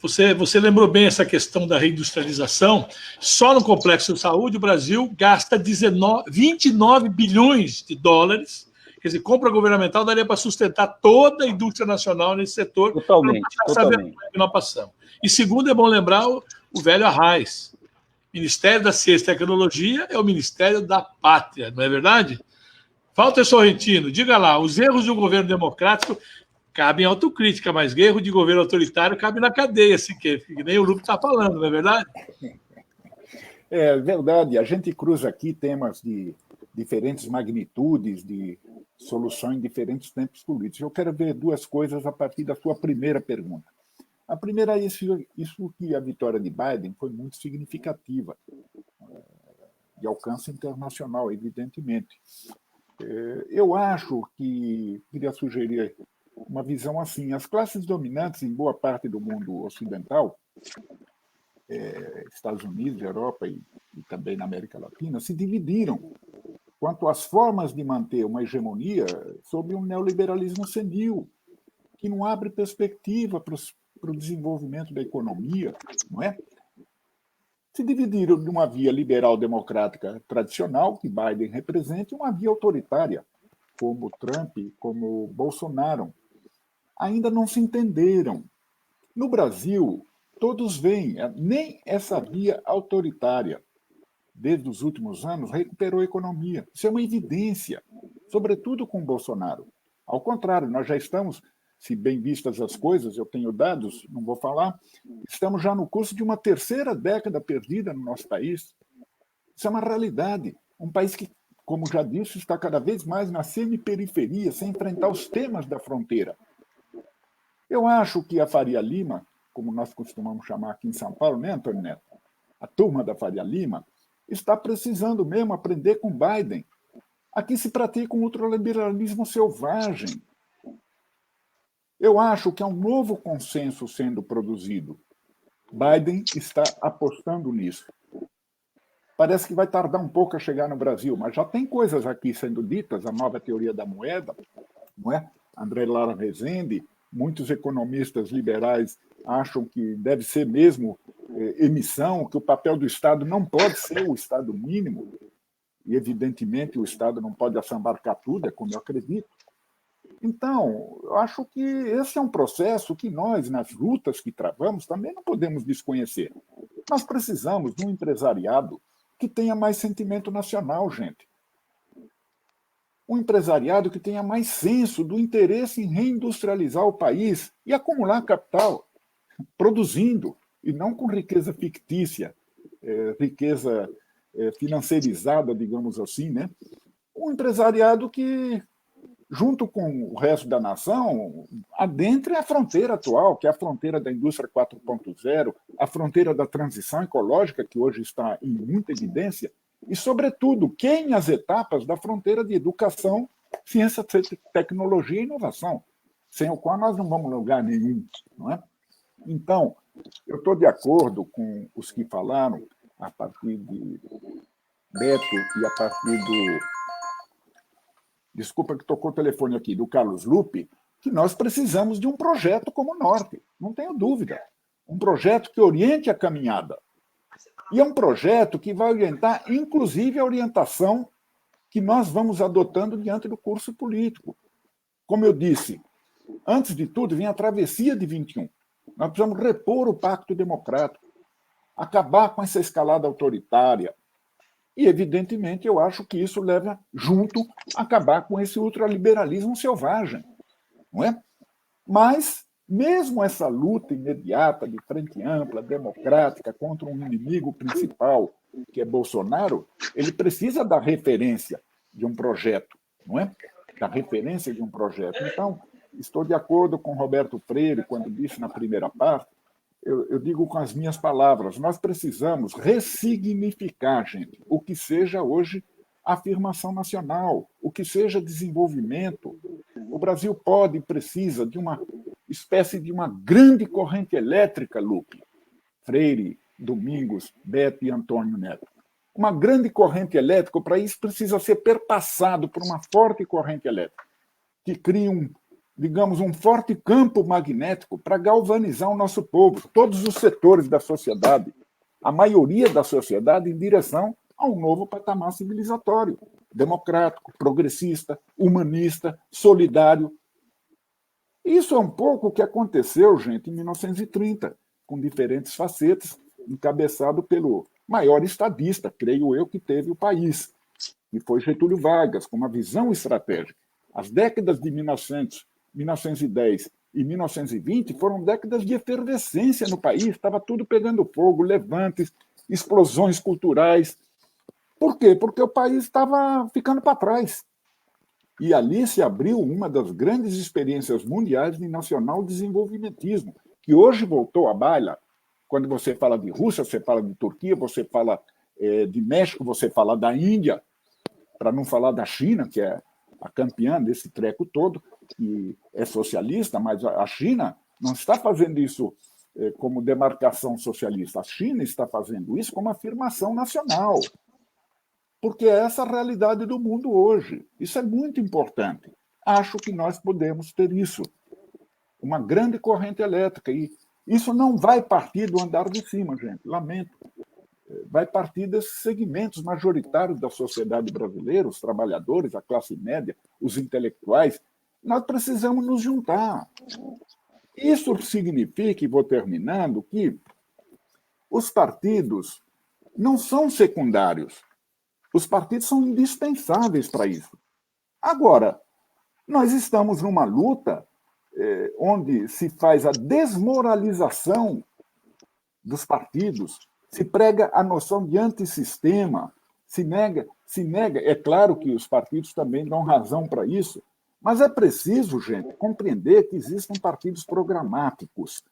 Você lembrou bem essa questão da reindustrialização. Só no complexo de saúde, o Brasil gasta 29 bilhões de dólares. Quer dizer, compra governamental daria para sustentar toda a indústria nacional nesse setor. Totalmente. Que nós passamos. E segundo, é bom lembrar o velho Arraiz. Ministério da Ciência e Tecnologia é o Ministério da Pátria, não é verdade? Walter Sorrentino, diga lá, os erros de um governo democrático cabem autocrítica, mas erro de governo autoritário cabe na cadeia, assim, que nem o Lupe está falando, não é verdade? É verdade. A gente cruza aqui temas de diferentes magnitudes, de solução em diferentes tempos políticos. Eu quero ver duas coisas a partir da sua primeira pergunta. A primeira é isso que a vitória de Biden foi muito significativa, de alcance internacional, evidentemente. Eu acho que queria sugerir uma visão assim. As classes dominantes em boa parte do mundo ocidental, Estados Unidos, Europa e também na América Latina, se dividiram quanto às formas de manter uma hegemonia sob um neoliberalismo senil, que não abre perspectiva para o desenvolvimento da economia, não é? Se dividiram de uma via liberal-democrática tradicional, que Biden representa, e uma via autoritária, como Trump, como Bolsonaro. Ainda não se entenderam. No Brasil, todos veem, nem essa via autoritária, desde os últimos anos, recuperou a economia. Isso é uma evidência, sobretudo com Bolsonaro. Ao contrário, nós já estamos, se bem vistas as coisas, eu tenho dados, não vou falar, estamos já no curso de uma terceira década perdida no nosso país. Isso é uma realidade. Um país que, como já disse, está cada vez mais na semiperiferia, sem enfrentar os temas da fronteira. Eu acho que a Faria Lima, como nós costumamos chamar aqui em São Paulo, né, Antônio Neto? A turma da Faria Lima está precisando mesmo aprender com Biden. Aqui se pratica um ultraliberalismo selvagem. Eu acho que há um novo consenso sendo produzido. Biden está apostando nisso. Parece que vai tardar um pouco a chegar no Brasil, mas já tem coisas aqui sendo ditas, a nova teoria da moeda, não é? André Lara Rezende, muitos economistas liberais acham que deve ser mesmo emissão, que o papel do Estado não pode ser o Estado mínimo, e evidentemente o Estado não pode assambarcar tudo, é como eu acredito. Então, eu acho que esse é um processo que nós, nas lutas que travamos, também não podemos desconhecer. Nós precisamos de um empresariado que tenha mais sentimento nacional, gente. Um empresariado que tenha mais senso do interesse em reindustrializar o país e acumular capital, produzindo, e não com riqueza fictícia, riqueza financeirizada, digamos assim, né? Um empresariado que, junto com o resto da nação, adentre a fronteira atual, que é a fronteira da indústria 4.0, a fronteira da transição ecológica, que hoje está em muita evidência, e, sobretudo, queime as etapas da fronteira de educação, ciência, tecnologia e inovação, sem o qual nós não vamos a lugar nenhum, não é? Então, eu estou de acordo com os que falaram, a partir de Beto e a partir do... Desculpa que tocou o telefone aqui, do Carlos Lupe, que nós precisamos de um projeto como o Norte, não tenho dúvida. Um projeto que oriente a caminhada. E é um projeto que vai orientar, inclusive, a orientação que nós vamos adotando diante do curso político. Como eu disse, antes de tudo, vem a travessia de 21. Nós precisamos repor o pacto democrático, acabar com essa escalada autoritária. E, evidentemente, eu acho que isso leva junto a acabar com esse ultraliberalismo selvagem. Não é? Mas, mesmo essa luta imediata de frente ampla, democrática, contra um inimigo principal, que é Bolsonaro, ele precisa da referência de um projeto, não é? Da referência de um projeto. Então, estou de acordo com Roberto Freire, quando disse na primeira parte, eu digo com as minhas palavras, nós precisamos ressignificar, gente, o que seja hoje afirmação nacional, o que seja desenvolvimento. O Brasil pode e precisa de uma espécie de uma grande corrente elétrica, Lupe, Freire, Domingos, Beto e Antônio Neto. Uma grande corrente elétrica, para isso precisa ser perpassado por uma forte corrente elétrica, que crie digamos, um forte campo magnético para galvanizar o nosso povo, todos os setores da sociedade, a maioria da sociedade em direção a um novo patamar civilizatório, democrático, progressista, humanista, solidário. Isso é um pouco o que aconteceu, gente, em 1930, com diferentes facetas, encabeçado pelo maior estadista, creio eu, que teve o país, que foi Getúlio Vargas, com uma visão estratégica. As décadas de 1910 e 1920 foram décadas de efervescência no país, estava tudo pegando fogo, levantes, explosões culturais. Por quê? Porque o país estava ficando para trás. E ali se abriu uma das grandes experiências mundiais de nacional desenvolvimentismo, que hoje voltou à baila. Quando você fala de Rússia, você fala de Turquia, você fala de México, você fala da Índia, para não falar da China, que é a campeã desse treco todo, que é socialista, mas a China não está fazendo isso como demarcação socialista. A China está fazendo isso como afirmação nacional, porque é essa a realidade do mundo hoje. Isso é muito importante. Acho que nós podemos ter isso, uma grande corrente elétrica. E isso não vai partir do andar de cima, gente, lamento. Vai partir desses segmentos majoritários da sociedade brasileira, os trabalhadores, a classe média, os intelectuais. Nós precisamos nos juntar. Isso significa, e vou terminando, que os partidos não são secundários. Os partidos são indispensáveis para isso. Agora, nós estamos numa luta onde se faz a desmoralização dos partidos, se prega a noção de antissistema, se nega. É claro que os partidos também dão razão para isso, mas é preciso, gente, compreender que existem partidos programáticos,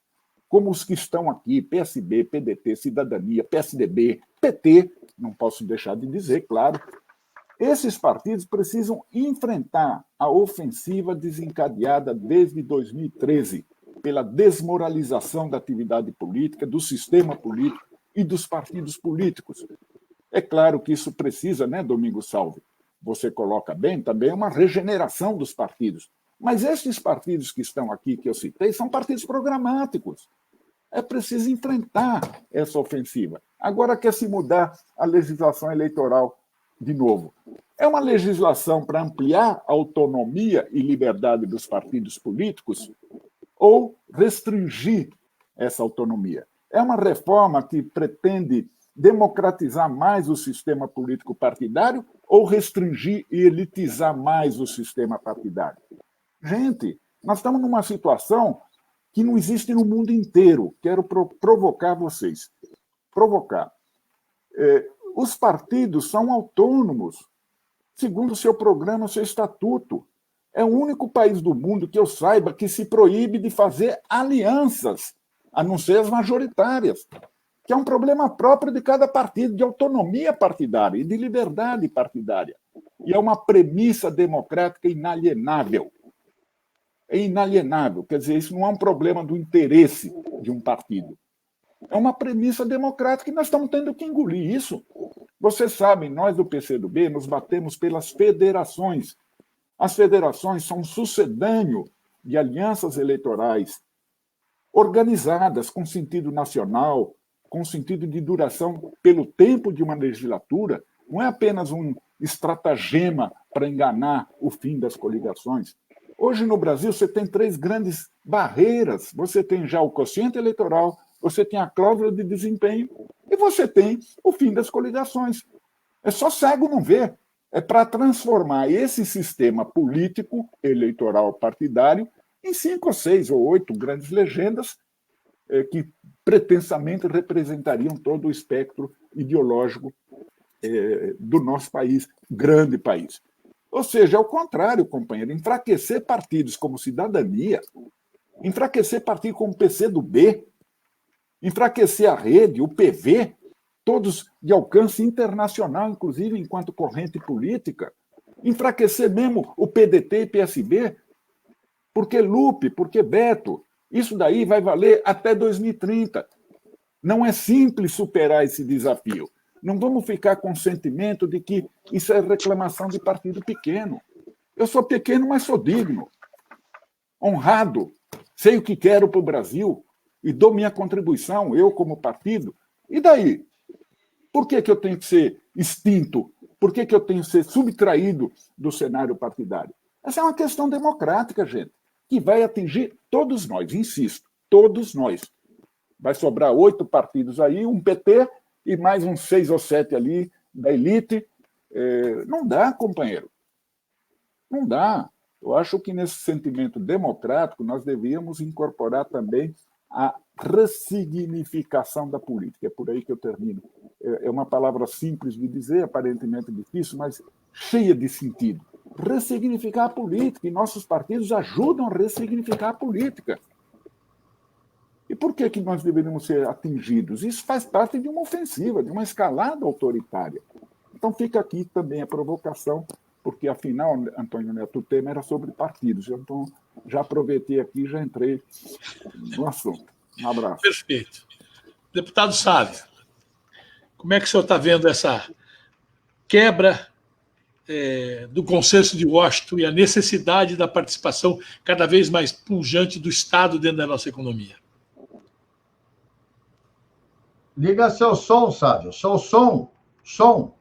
como os que estão aqui, PSB, PDT, Cidadania, PSDB, PT, não posso deixar de dizer, claro. Esses partidos precisam enfrentar a ofensiva desencadeada desde 2013 pela desmoralização da atividade política, do sistema político e dos partidos políticos. É claro que isso precisa, né, Domingos Salve? Você coloca bem, também uma regeneração dos partidos. Mas esses partidos que estão aqui, que eu citei, são partidos programáticos. É preciso enfrentar essa ofensiva. Agora quer se mudar a legislação eleitoral de novo. É uma legislação para ampliar a autonomia e liberdade dos partidos políticos ou restringir essa autonomia? É uma reforma que pretende democratizar mais o sistema político partidário ou restringir e elitizar mais o sistema partidário? Gente, nós estamos numa situação que não existe no mundo inteiro. Quero provocar vocês. Provocar. Os partidos são autônomos, segundo o seu programa, seu estatuto. É o único país do mundo que eu saiba que se proíbe de fazer alianças, a não ser as majoritárias, que é um problema próprio de cada partido, de autonomia partidária e de liberdade partidária. E é uma premissa democrática inalienável. É inalienável, quer dizer, isso não é um problema do interesse de um partido. É uma premissa democrática e nós estamos tendo que engolir isso. Vocês sabem, nós do PCdoB nos batemos pelas federações. As federações são um sucedâneo de alianças eleitorais organizadas, com sentido nacional, com sentido de duração pelo tempo de uma legislatura, não é apenas um estratagema para enganar o fim das coligações. Hoje, no Brasil, você tem 3 grandes barreiras. Você tem já o quociente eleitoral, você tem a cláusula de desempenho e você tem o fim das coligações. É só cego não ver. É para transformar esse sistema político, eleitoral, partidário, em 5 ou 6 ou 8 grandes legendas que pretensamente representariam todo o espectro ideológico do nosso país, grande país. Ou seja, é o contrário, companheiro, enfraquecer partidos como Cidadania, enfraquecer partidos como o PCdoB, enfraquecer a Rede, o PV, todos de alcance internacional, inclusive enquanto corrente política, enfraquecer mesmo o PDT e PSB, porque Lupe, porque Beto, isso daí vai valer até 2030. Não é simples superar esse desafio. Não vamos ficar com o sentimento de que isso é reclamação de partido pequeno. Eu sou pequeno, mas sou digno, honrado, sei o que quero para o Brasil e dou minha contribuição, eu como partido. E daí? Por que eu tenho que ser extinto? Por que eu tenho que ser subtraído do cenário partidário? Essa é uma questão democrática, gente, que vai atingir todos nós, insisto, todos nós. Vai sobrar 8 partidos aí, um PT e mais uns 6 ou 7 ali da elite. Não dá, companheiro. Não dá. Eu acho que nesse sentimento democrático nós devíamos incorporar também a ressignificação da política. É por aí que eu termino. É uma palavra simples de dizer, aparentemente difícil, mas cheia de sentido. Ressignificar a política, e nossos partidos ajudam a ressignificar a política. E por que nós deveríamos ser atingidos? Isso faz parte de uma ofensiva, de uma escalada autoritária. Então fica aqui também a provocação, porque afinal, Antônio Neto, o tema era sobre partidos. Então já aproveitei aqui e já entrei no assunto. Um abraço. Perfeito. Deputado Sávio, como é que o senhor está vendo essa quebra do consenso de Washington e a necessidade da participação cada vez mais pujante do Estado dentro da nossa economia? Liga seu som, Sávio. Seu som. Som.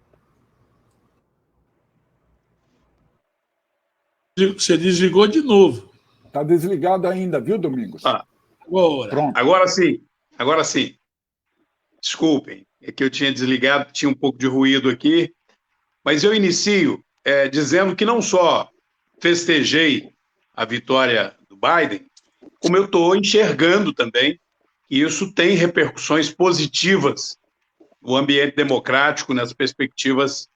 Você desligou de novo. Está desligado ainda, viu, Domingos? Agora. Pronto. Agora sim. Agora sim. Desculpem, é que eu tinha desligado, tinha um pouco de ruído aqui, mas eu inicio dizendo que não só festejei a vitória do Biden, como eu estou enxergando também que isso tem repercussões positivas no ambiente democrático, nas perspectivas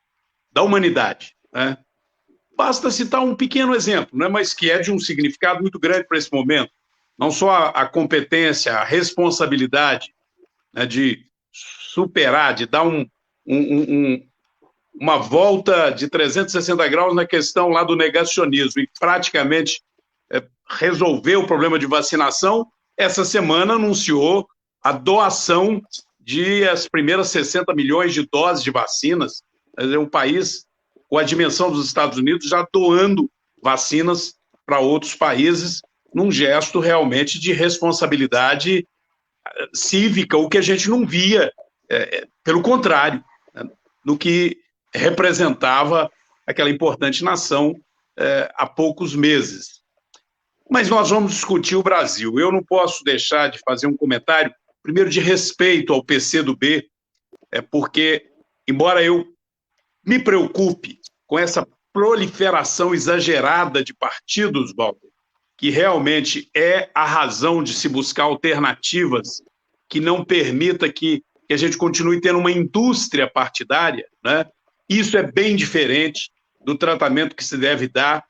da humanidade, né? Basta citar um pequeno exemplo, né, mas que é de um significado muito grande para esse momento. Não só a competência, a responsabilidade, né, de superar, de dar uma volta de 360 graus na questão lá do negacionismo e praticamente resolver o problema de vacinação. Essa semana anunciou a doação de as primeiras 60 milhões de doses de vacinas. É um país com a dimensão dos Estados Unidos já doando vacinas para outros países, num gesto realmente de responsabilidade cívica, o que a gente não via, pelo contrário, né, no que representava aquela importante nação há poucos meses. Mas nós vamos discutir o Brasil. Eu não posso deixar de fazer um comentário, primeiro, de respeito ao PCdoB, porque, embora eu me preocupe com essa proliferação exagerada de partidos, Walter, que realmente é a razão de se buscar alternativas que não permita que a gente continue tendo uma indústria partidária, né? Isso é bem diferente do tratamento que se deve dar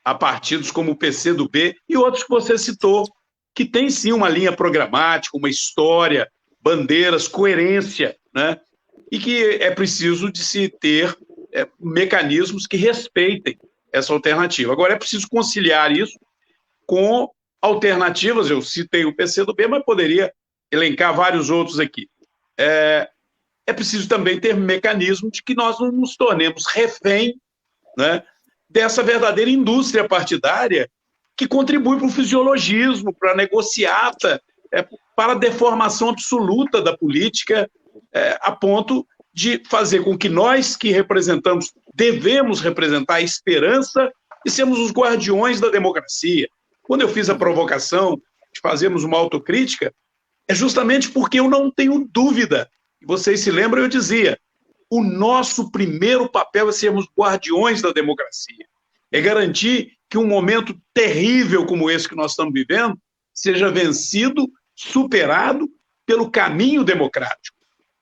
a partidos como o PCdoB e outros que você citou, que tem sim uma linha programática, uma história, bandeiras, coerência, né? E que é preciso de se ter mecanismos que respeitem essa alternativa. Agora, é preciso conciliar isso com alternativas. Eu citei o PCdoB, mas poderia elencar vários outros aqui. É preciso também ter mecanismo de que nós não nos tornemos refém, né, dessa verdadeira indústria partidária que contribui para o fisiologismo, para a negociata, para a deformação absoluta da política, a ponto de fazer com que nós que representamos, devemos representar a esperança e sermos os guardiões da democracia. Quando eu fiz a provocação de fazermos uma autocrítica, é justamente porque eu não tenho dúvida. Vocês se lembram, eu dizia, o nosso primeiro papel é sermos guardiões da democracia. É garantir que um momento terrível como esse que nós estamos vivendo seja vencido, superado pelo caminho democrático.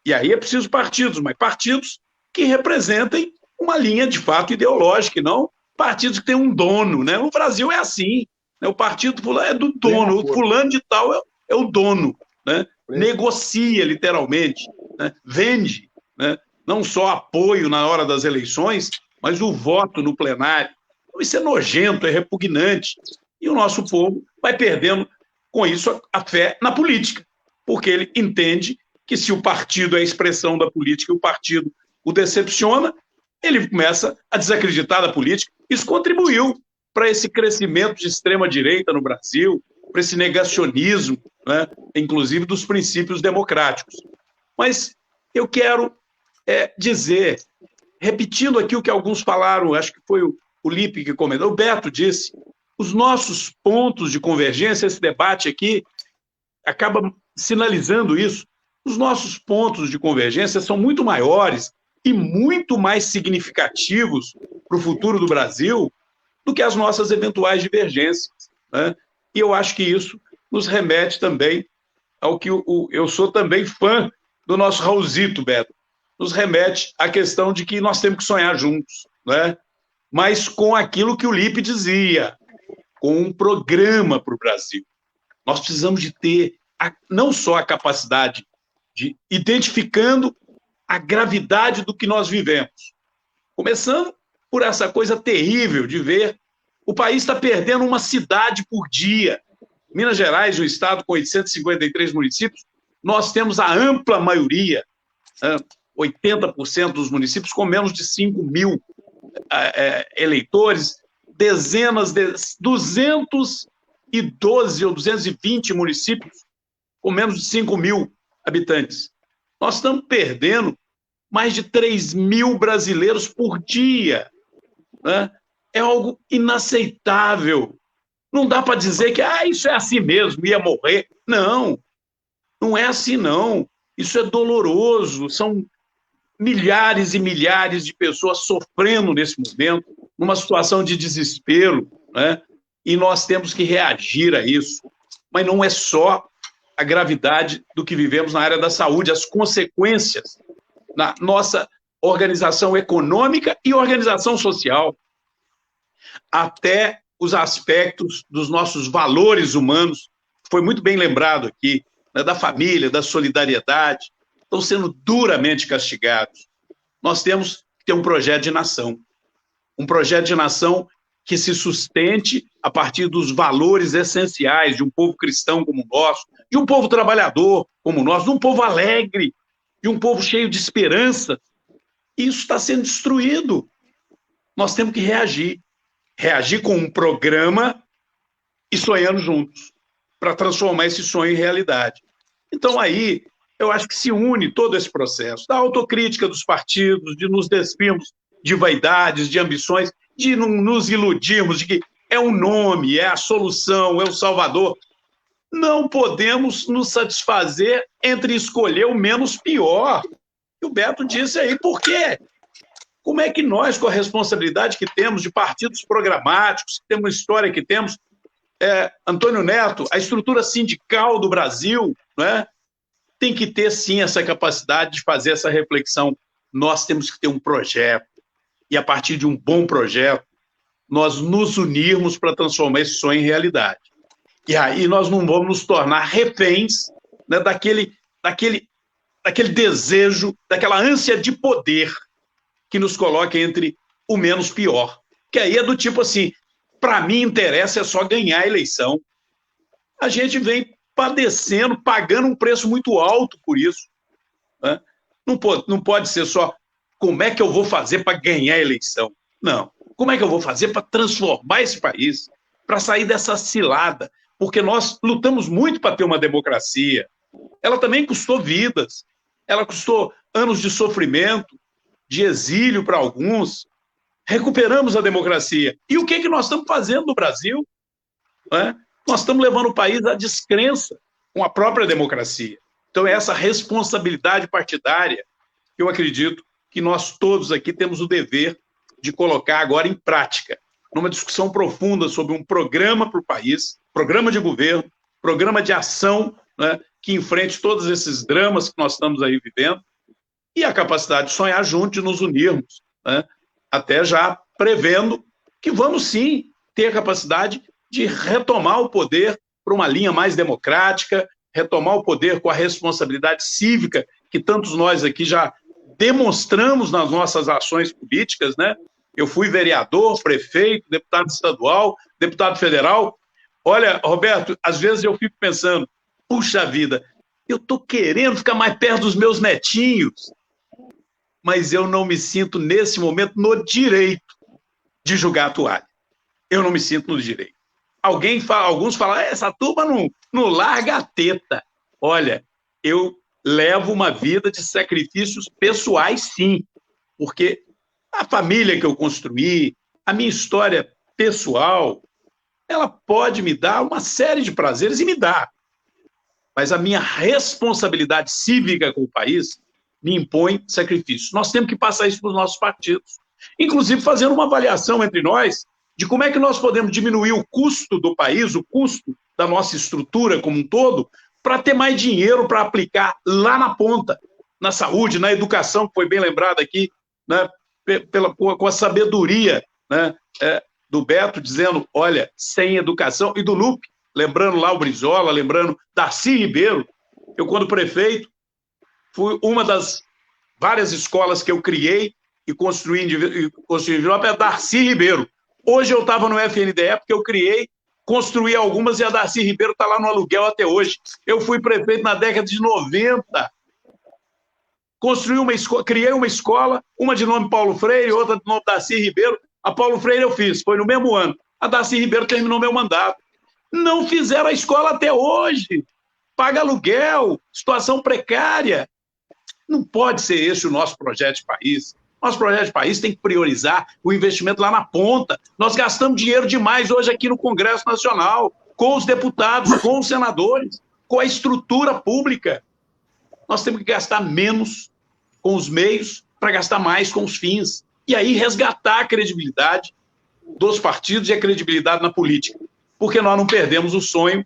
E aí é preciso partidos, mas partidos que representem uma linha de fato ideológica, e não partidos que têm um dono, né? No Brasil é assim, né? O partido fulano é do dono, o fulano de tal é o dono, né? Negocia, literalmente, né? Vende, né? Não só apoio na hora das eleições, mas o voto no plenário. Então, isso é nojento, é repugnante. E o nosso povo vai perdendo, com isso, a fé na política, porque ele entende que se o partido é a expressão da política e o partido o decepciona, ele começa a desacreditar da política. Isso contribuiu para esse crescimento de extrema-direita no Brasil, para esse negacionismo, né, inclusive dos princípios democráticos. Mas eu quero dizer, repetindo aqui o que alguns falaram, acho que foi o Lipe que comentou, o Beto disse, os nossos pontos de convergência, esse debate aqui acaba sinalizando isso, os nossos pontos de convergência são muito maiores e muito mais significativos para o futuro do Brasil do que as nossas eventuais divergências, né? E eu acho que isso nos remete também ao que eu sou também fã do nosso Raulzito, Beto, nos remete à questão de que nós temos que sonhar juntos, né? Mas com aquilo que o Lipe dizia, com um programa para o Brasil. Nós precisamos de ter não só a capacidade de identificando a gravidade do que nós vivemos, começando por essa coisa terrível de ver o país está perdendo uma cidade por dia. Minas Gerais, um estado com 853 municípios, nós temos a ampla maioria, 80% dos municípios com menos de 5 mil eleitores, dezenas de 212 ou 220 municípios com menos de 5 mil habitantes. Nós estamos perdendo mais de 3 mil brasileiros por dia, né? É algo inaceitável. Não dá para dizer que isso é assim mesmo, ia morrer. Não, não é assim não. Isso é doloroso, são milhares e milhares de pessoas sofrendo nesse momento, numa situação de desespero, né? E nós temos que reagir a isso. Mas não é só a gravidade do que vivemos na área da saúde, as consequências na nossa organização econômica e organização social, até os aspectos dos nossos valores humanos, foi muito bem lembrado aqui, né, da família, da solidariedade, estão sendo duramente castigados. Nós temos que ter um projeto de nação que se sustente a partir dos valores essenciais de um povo cristão como o nosso, de um povo trabalhador como o nosso, de um povo alegre, de um povo cheio de esperança. Isso está sendo destruído. Nós temos que reagir com um programa e sonhando juntos, para transformar esse sonho em realidade. Então, aí, eu acho que se une todo esse processo da autocrítica dos partidos, de nos despirmos de vaidades, de ambições, de não nos iludirmos de que é um nome, é a solução, é o salvador. Não podemos nos satisfazer entre escolher o menos pior. E o Beto disse aí, por quê? Como é que nós, com a responsabilidade que temos de partidos programáticos, que temos a história que temos, Antônio Neto, a estrutura sindical do Brasil, né, tem que ter, sim, essa capacidade de fazer essa reflexão. Nós temos que ter um projeto, e a partir de um bom projeto, nós nos unirmos para transformar esse sonho em realidade. E aí nós não vamos nos tornar reféns, né, daquele desejo, daquela ânsia de poder que nos coloca entre o menos pior. Que aí é do tipo assim, para mim interessa é só ganhar a eleição. A gente vem padecendo, pagando um preço muito alto por isso, né? Não pode ser só como é que eu vou fazer para ganhar a eleição. Não. Como é que eu vou fazer para transformar esse país? para sair dessa cilada, porque nós lutamos muito para ter uma democracia. Ela também custou vidas, ela custou anos de sofrimento, de exílio para alguns. Recuperamos a democracia. E o que nós estamos fazendo no Brasil? Nós estamos levando o país à descrença com a própria democracia. Então, é essa responsabilidade partidária que eu acredito que nós todos aqui temos o dever de colocar agora em prática, numa discussão profunda sobre um programa para o país, programa de governo, programa de ação, né, que enfrente todos esses dramas que nós estamos aí vivendo, e a capacidade de sonhar juntos, de nos unirmos, né, até já prevendo que vamos sim ter a capacidade de retomar o poder para uma linha mais democrática, retomar o poder com a responsabilidade cívica que tantos nós aqui já demonstramos nas nossas ações políticas, né? Eu fui vereador, prefeito, deputado estadual, deputado federal. Olha, Roberto, às vezes eu fico pensando, puxa vida, eu estou querendo ficar mais perto dos meus netinhos, mas eu não me sinto, nesse momento, no direito de jogar a toalha. Eu não me sinto no direito. Alguns falam, essa turma não larga a teta. Olha, eu levo uma vida de sacrifícios pessoais, sim, porque a família que eu construí, a minha história pessoal, ela pode me dar uma série de prazeres, e me dá. Mas a minha responsabilidade cívica com o país me impõe sacrifícios. Nós temos que passar isso para os nossos partidos. Inclusive fazendo uma avaliação entre nós de como é que nós podemos diminuir o custo do país, o custo da nossa estrutura como um todo, para ter mais dinheiro para aplicar lá na ponta, na saúde, na educação, que foi bem lembrado aqui, né, com a sabedoria, né, do Beto, dizendo, olha, sem educação, e do Lupe, lembrando lá o Brizola, lembrando Darcy Ribeiro. Eu, quando prefeito, fui uma das várias escolas que eu criei e construí em Virópolis, é Darcy Ribeiro. Hoje eu estava no FNDE porque eu criei, construí algumas e a Darcy Ribeiro está lá no aluguel até hoje. Eu fui prefeito na década de 90. Criei uma escola, uma de nome Paulo Freire, outra de nome Darcy Ribeiro. A Paulo Freire eu fiz, foi no mesmo ano. A Darcy Ribeiro terminou meu mandato. Não fizeram a escola até hoje. Paga aluguel, situação precária. Não pode ser esse o nosso projeto de país. Nosso projeto de país tem que priorizar o investimento lá na ponta. Nós gastamos dinheiro demais hoje aqui no Congresso Nacional, com os deputados, com os senadores, com a estrutura pública. Nós temos que gastar menos com os meios para gastar mais com os fins. E aí resgatar a credibilidade dos partidos e a credibilidade na política. Porque nós não perdemos o sonho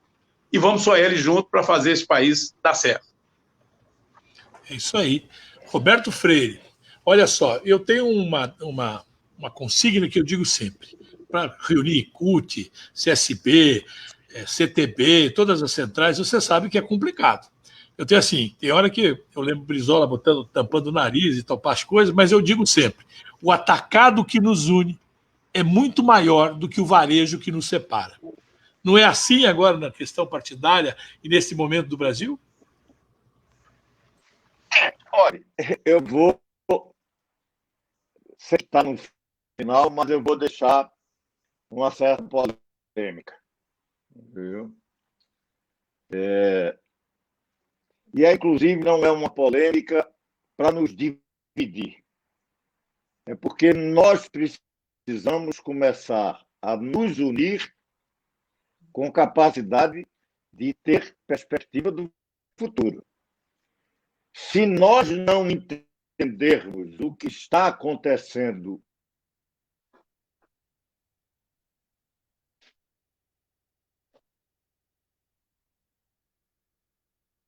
e vamos só ele junto para fazer esse país dar certo. É isso aí. Roberto Freire, olha só, eu tenho uma consigna que eu digo sempre, para reunir CUT, CSB, CTB, todas as centrais, você sabe que é complicado. Eu tenho assim, tem hora que eu lembro Brizola tampando o nariz e topar as coisas, mas eu digo sempre, o atacado que nos une é muito maior do que o varejo que nos separa. Não é assim agora na questão partidária e nesse momento do Brasil? Olha, eu vou sentar no final, mas eu vou deixar uma certa polêmica. Viu? E, inclusive, não é uma polêmica para nos dividir. É porque nós precisamos começar a nos unir com capacidade de ter perspectiva do futuro. Se nós não entendermos o que está acontecendo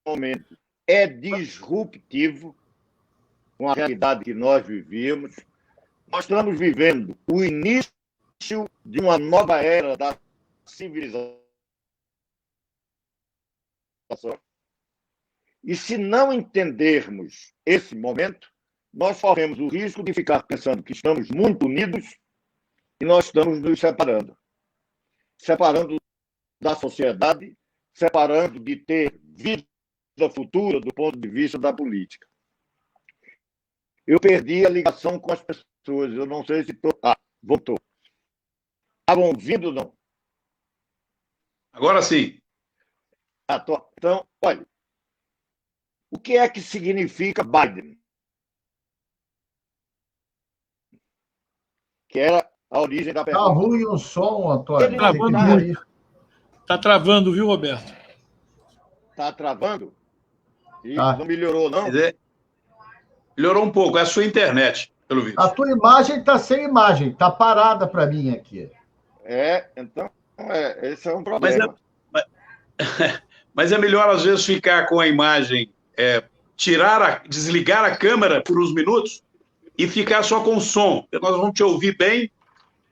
no momento, é disruptivo com a realidade que nós vivíamos. Nós estamos vivendo o início de uma nova era da civilização. E se não entendermos esse momento, nós corremos o risco de ficar pensando que estamos muito unidos e nós estamos nos separando. Separando da sociedade, separando de ter vida futura do ponto de vista da política. Eu perdi a ligação com as pessoas, eu não sei se estou... voltou. Estavam ouvindo, não? Agora sim. Então, olha, o que é que significa Biden? Que era a origem da Tá pergunta. ruim o som, Antônio. Ele Tem que Travando ver muito. aí. Está travando, viu, Roberto? Está travando? E Tá. não melhorou, não? Mas melhorou um pouco. É a sua internet, pelo visto. A tua imagem está sem imagem, está parada para mim aqui. Então, esse é um Mas problema. mas é melhor, às vezes, ficar com a imagem, desligar a câmera por uns minutos e ficar só com o som. Porque nós vamos te ouvir bem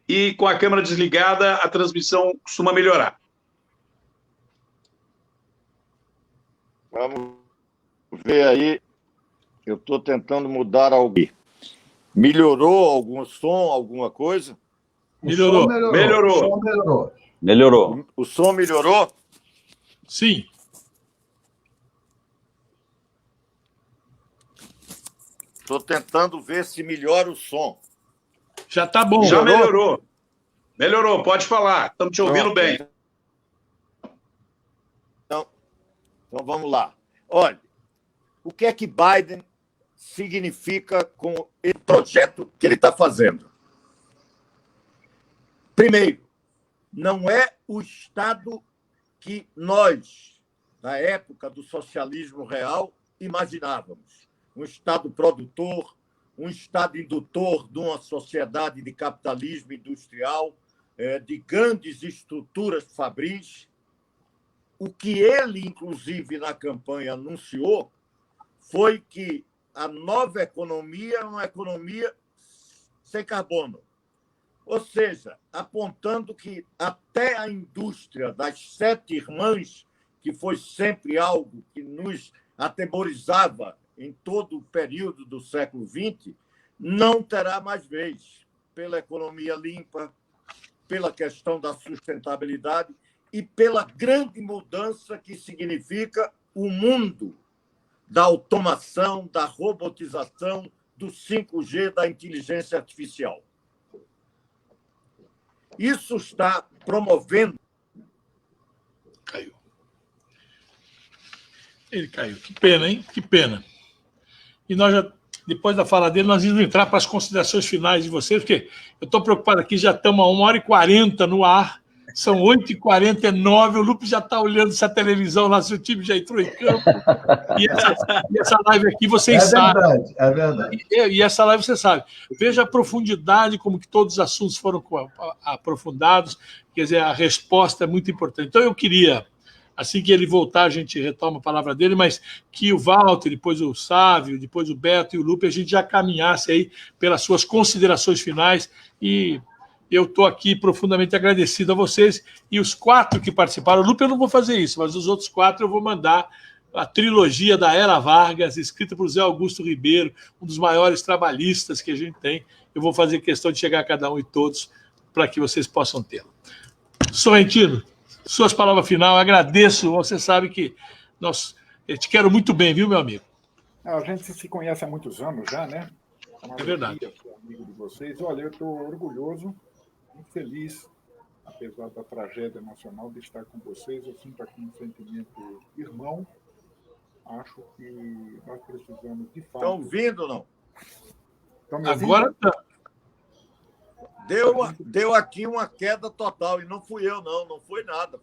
e com a câmera desligada a transmissão costuma melhorar. Vamos ver aí. Eu estou tentando mudar algo. Melhorou algum som, alguma coisa? Melhorou. Melhorou. O som melhorou. Melhorou. O som melhorou? Sim. Estou tentando ver se melhora o som. Já está bom. Já melhorou. Melhorou, pode falar. Estamos te ouvindo bem. Então vamos lá. Olha, o que é que Biden significa com esse projeto que ele está fazendo? Primeiro, não é o Estado que nós, na época do socialismo real, imaginávamos. Um Estado produtor, um Estado indutor de uma sociedade de capitalismo industrial, de grandes estruturas fabris. O que ele, inclusive, na campanha anunciou foi que a nova economia é uma economia sem carbono. Ou seja, apontando que até a indústria das 7 irmãs, que foi sempre algo que nos atemorizava em todo o período do século XX, não terá mais vez, pela economia limpa, pela questão da sustentabilidade e pela grande mudança que significa o mundo da automação, da robotização, do 5G, da inteligência artificial. Isso está promovendo... Caiu. Ele caiu. Que pena, hein? Que pena. E nós já, depois da fala dele, nós vamos entrar para as considerações finais de vocês, porque eu estou preocupado aqui, já estamos a 1h40 no ar, são 8h49, o Lupe já está olhando essa televisão lá, se o time já entrou em campo. E essa live aqui, vocês sabem. É verdade. E essa live, você sabe. Veja a profundidade, como que todos os assuntos foram aprofundados, quer dizer, a resposta é muito importante. Então, eu queria, assim que ele voltar, a gente retoma a palavra dele, mas que o Walter, depois o Sávio, depois o Beto e o Lupe, a gente já caminhasse aí pelas suas considerações finais. E eu estou aqui profundamente agradecido a vocês e os 4 que participaram. O Lupe eu não vou fazer isso, mas os outros 4 eu vou mandar a trilogia da Era Vargas, escrita por Zé Augusto Ribeiro, um dos maiores trabalhistas que a gente tem. Eu vou fazer questão de chegar a cada um e todos para que vocês possam tê-lo. Sorrentino, suas palavras finais, agradeço. Você sabe que eu te quero muito bem, viu, meu amigo? A gente se conhece há muitos anos já, né? É verdade. Sou amigo de vocês. Olha, eu estou orgulhoso, muito feliz, apesar da tragédia nacional, de estar com vocês. Eu sinto aqui um sentimento irmão. Acho que nós precisamos, de fato... Estão ouvindo ou não? Estão me ouvindo? Agora tá. Deu aqui uma queda total, e não fui eu, não foi nada.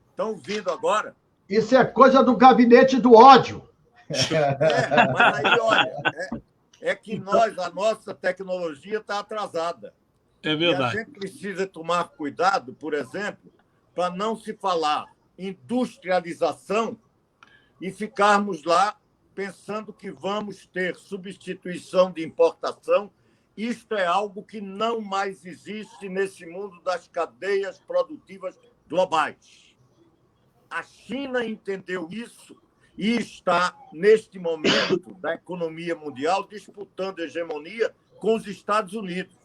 Estão ouvindo agora? Isso é coisa do gabinete do ódio. Mas aí, olha, é que a nossa tecnologia está atrasada. É verdade. E a gente precisa tomar cuidado, por exemplo, para não se falar industrialização e ficarmos lá pensando que vamos ter substituição de importação. Isto é algo que não mais existe nesse mundo das cadeias produtivas globais. A China entendeu isso e está, neste momento da economia mundial, disputando hegemonia com os Estados Unidos.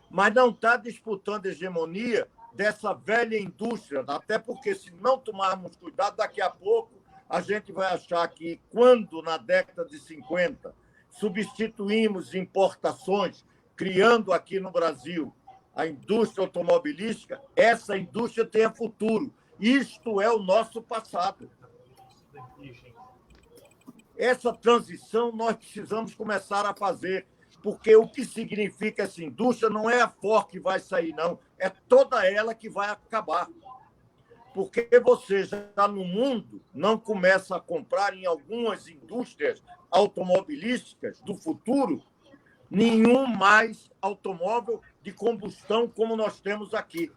Mas não está disputando hegemonia dessa velha indústria, até porque, se não tomarmos cuidado, daqui a pouco a gente vai achar que, quando, na década de 50, substituímos importações, criando aqui no Brasil a indústria automobilística, essa indústria tenha futuro. Isto é o nosso passado. Essa transição nós precisamos começar a fazer, porque o que significa essa indústria não é a Ford que vai sair, não. É toda ela que vai acabar. Porque você já no mundo não começa a comprar em algumas indústrias automobilísticas do futuro nenhum mais automóvel de combustão como nós temos aqui.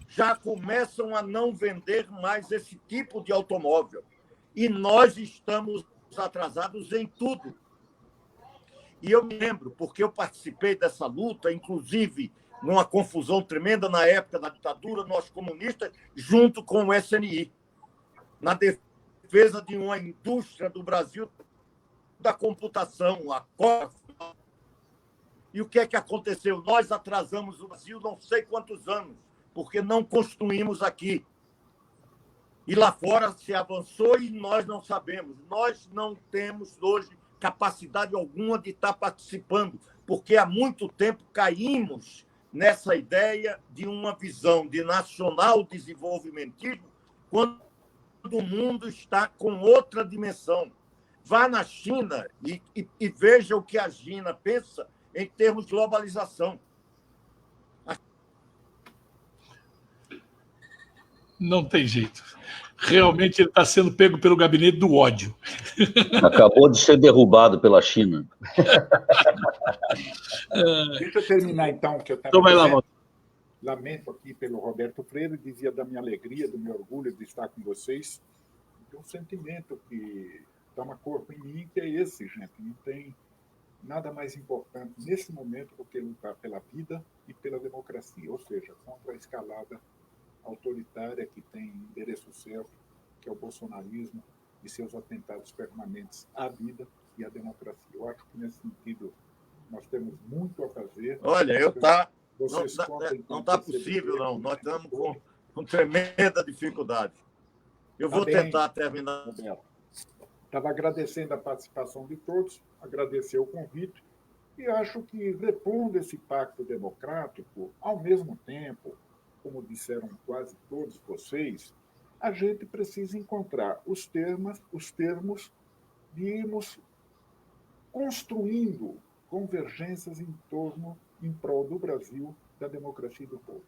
Já começam a não vender mais esse tipo de automóvel. E nós estamos atrasados em tudo. E eu me lembro, porque eu participei dessa luta, inclusive numa confusão tremenda na época da ditadura, nós comunistas, junto com o SNI, na defesa de uma indústria do Brasil da computação, a COF. E o que é que aconteceu? Nós atrasamos o Brasil não sei quantos anos, porque não construímos aqui. E lá fora se avançou e nós não sabemos. Nós não temos hoje capacidade alguma de estar participando, porque há muito tempo caímos nessa ideia de uma visão de nacional desenvolvimentismo, quando o mundo está com outra dimensão. Vá na China e veja o que a China pensa em termos de globalização. Não tem jeito. Realmente ele está sendo pego pelo gabinete do ódio. Acabou de ser derrubado pela China. Deixa eu terminar, então, que eu estava Então vai lá, dizendo. Lamento aqui pelo Roberto Freire, dizia da minha alegria, do meu orgulho de estar com vocês. De um sentimento que toma corpo em mim, que é esse, gente. Não tem nada mais importante nesse momento do que lutar pela vida e pela democracia, ou seja, contra a escalada autoritária que tem endereço certo, que é o bolsonarismo e seus atentados permanentes à vida e à democracia. Eu acho que, nesse sentido, nós temos muito a fazer. Olha, não está possível, possível, não. Nós estamos com tremenda dificuldade. Eu vou tentar terminar. Estava agradecendo a participação de todos, agradecer o convite, e acho que, repondo esse pacto democrático, ao mesmo tempo, como disseram quase todos vocês, a gente precisa encontrar os termos de irmos construindo convergências em prol do Brasil, da democracia e do povo.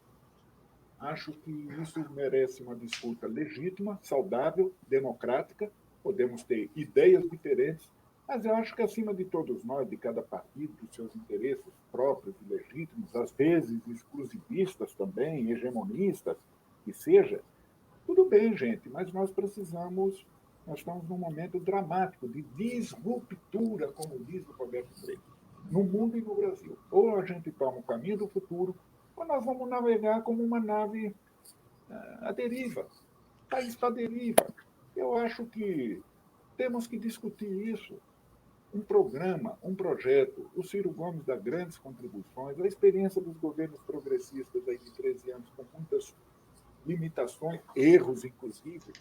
Acho que isso merece uma disputa legítima, saudável, democrática. Podemos ter ideias diferentes, mas eu acho que, acima de todos nós, de cada partido, dos seus interesses próprios e legítimos, às vezes exclusivistas também, hegemonistas, que seja, tudo bem, gente, mas nós estamos num momento dramático de disruptura, como diz o Roberto Freire, no mundo e no Brasil. Ou a gente toma o caminho do futuro, ou nós vamos navegar como uma nave à deriva. O país está à deriva. Eu acho que temos que discutir isso. Um programa, um projeto. O Ciro Gomes dá grandes contribuições. A experiência dos governos progressistas aí de 13 anos, com muitas limitações, erros, inclusive,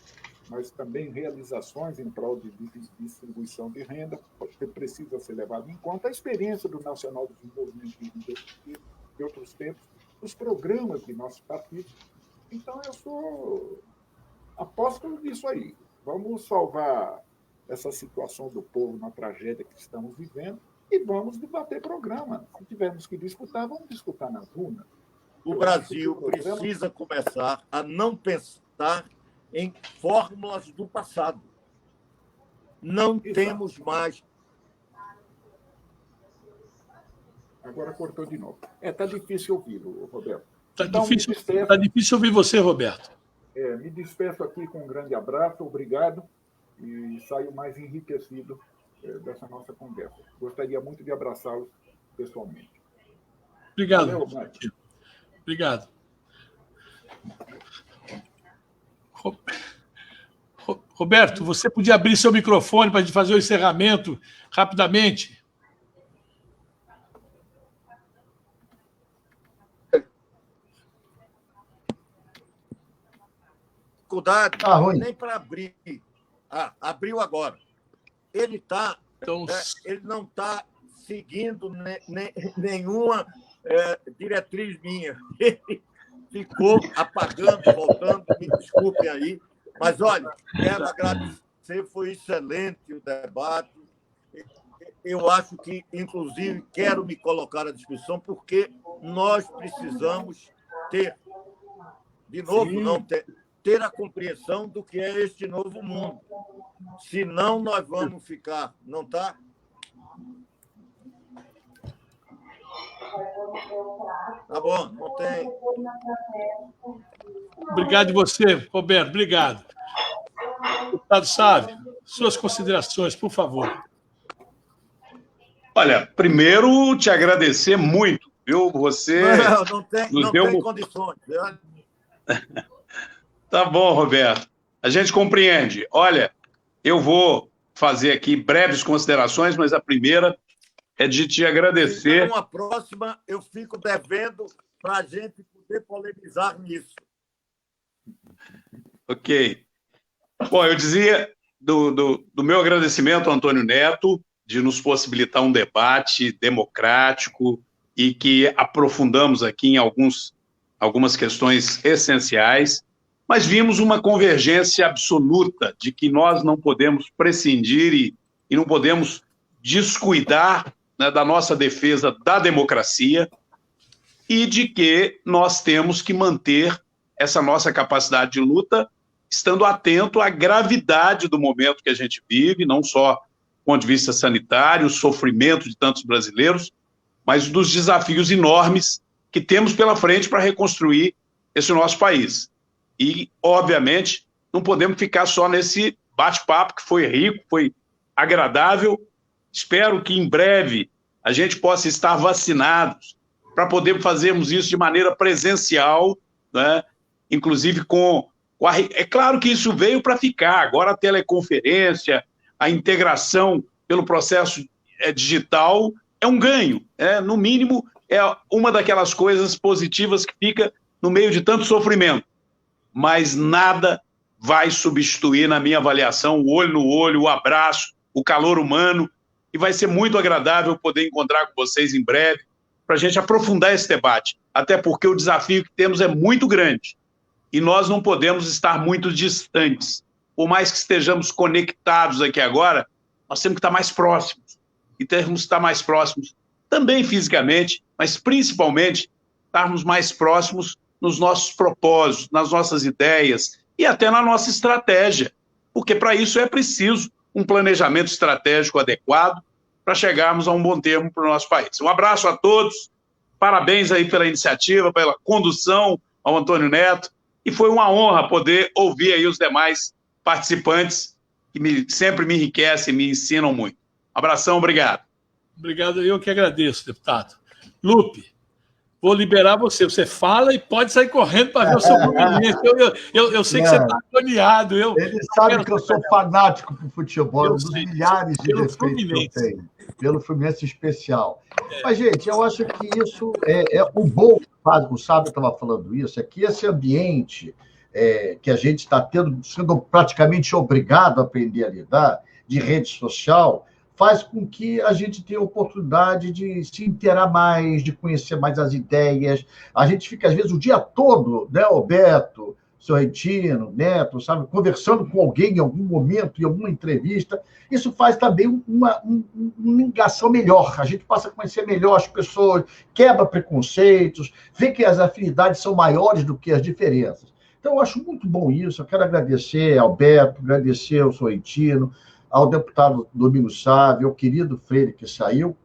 mas também realizações em prol de distribuição de renda, que precisa ser levado em conta. A experiência do Nacional Desenvolvimento de outros tempos, os programas de nosso partido. Então, eu sou apóstolo disso aí. Vamos salvar essa situação do povo na tragédia que estamos vivendo e vamos debater programa. Se tivermos que disputar, vamos disputar nas urnas. O Brasil precisa começar a não pensar em fórmulas do passado. Não temos mais. Agora cortou de novo. Está difícil ouvi-lo, Roberto. Está difícil ouvir você, Roberto. Me despeço aqui com um grande abraço, obrigado, e saio mais enriquecido dessa nossa conversa. Gostaria muito de abraçá-los pessoalmente. Obrigado. Valeu, Márcio. Obrigado. Roberto, você podia abrir seu microfone para a gente fazer o encerramento rapidamente? Dificuldade nem para abrir. Abriu agora. Ele não está seguindo nenhuma diretriz minha. Ele ficou apagando, voltando, me desculpem aí. Mas, olha, quero agradecer, foi excelente o debate. Eu acho que, inclusive, quero me colocar à discussão, porque nós precisamos ter, de novo, não ter a compreensão do que é este novo mundo. Senão, nós vamos ficar, não está? Tá bom, não tem. Obrigado a você, Roberto. Obrigado. Deputado Sávio, suas considerações, por favor. Olha, primeiro te agradecer muito, viu? Você não tem condições. Tá bom, Roberto. A gente compreende. Olha, eu vou fazer aqui breves considerações, mas a primeira é de te agradecer. Uma próxima eu fico devendo para a gente poder polemizar nisso. Ok. Bom, eu dizia do meu agradecimento ao Antônio Neto, de nos possibilitar um debate democrático e que aprofundamos aqui em algumas questões essenciais, mas vimos uma convergência absoluta de que nós não podemos prescindir e não podemos descuidar, né, da nossa defesa da democracia e de que nós temos que manter essa nossa capacidade de luta estando atento à gravidade do momento que a gente vive, não só do ponto de vista sanitário, o sofrimento de tantos brasileiros, mas dos desafios enormes que temos pela frente para reconstruir esse nosso país. E, obviamente, não podemos ficar só nesse bate-papo que foi rico, foi agradável. Espero que, em breve, a gente possa estar vacinados para poder fazermos isso de maneira presencial, né? Inclusive com... É claro que isso veio para ficar. Agora a teleconferência, a integração pelo processo digital é um ganho. No mínimo, é uma daquelas coisas positivas que fica no meio de tanto sofrimento. Mas nada vai substituir, na minha avaliação, o olho no olho, o abraço, o calor humano, e vai ser muito agradável poder encontrar com vocês em breve para a gente aprofundar esse debate, até porque o desafio que temos é muito grande e nós não podemos estar muito distantes. Por mais que estejamos conectados aqui agora, nós temos que estar mais próximos, e temos que estar mais próximos também fisicamente, mas principalmente estarmos mais próximos nos nossos propósitos, nas nossas ideias e até na nossa estratégia, porque para isso é preciso um planejamento estratégico adequado para chegarmos a um bom termo para o nosso país. Um abraço a todos, parabéns aí pela iniciativa, pela condução ao Antônio Neto, e foi uma honra poder ouvir aí os demais participantes que sempre me enriquecem e me ensinam muito. Abração, obrigado. Obrigado, eu que agradeço, deputado. Lupe, vou liberar você. Você fala e pode sair correndo para ver o seu Fluminense. Eu sei que você está agoniado. Ele sabe que eu sou fanático por futebol, dos milhares de defeitos que eu tenho. Pelo Fluminense especial. Mas, gente, eu acho que isso é o bom, o Sábio estava falando isso, é que esse ambiente que a gente está sendo praticamente obrigado a aprender a lidar, de rede social, faz com que a gente tenha a oportunidade de se inteirar mais, de conhecer mais as ideias. A gente fica, às vezes, o dia todo, né, Roberto, Sorrentino, Neto, sabe, conversando com alguém em algum momento, em alguma entrevista. Isso faz também uma ligação melhor. A gente passa a conhecer melhor as pessoas, quebra preconceitos, vê que as afinidades são maiores do que as diferenças. Então, eu acho muito bom isso. Eu quero agradecer ao Beto, agradecer ao Sorrentino, ao deputado Domingos Sávio, ao querido Freire, que saiu.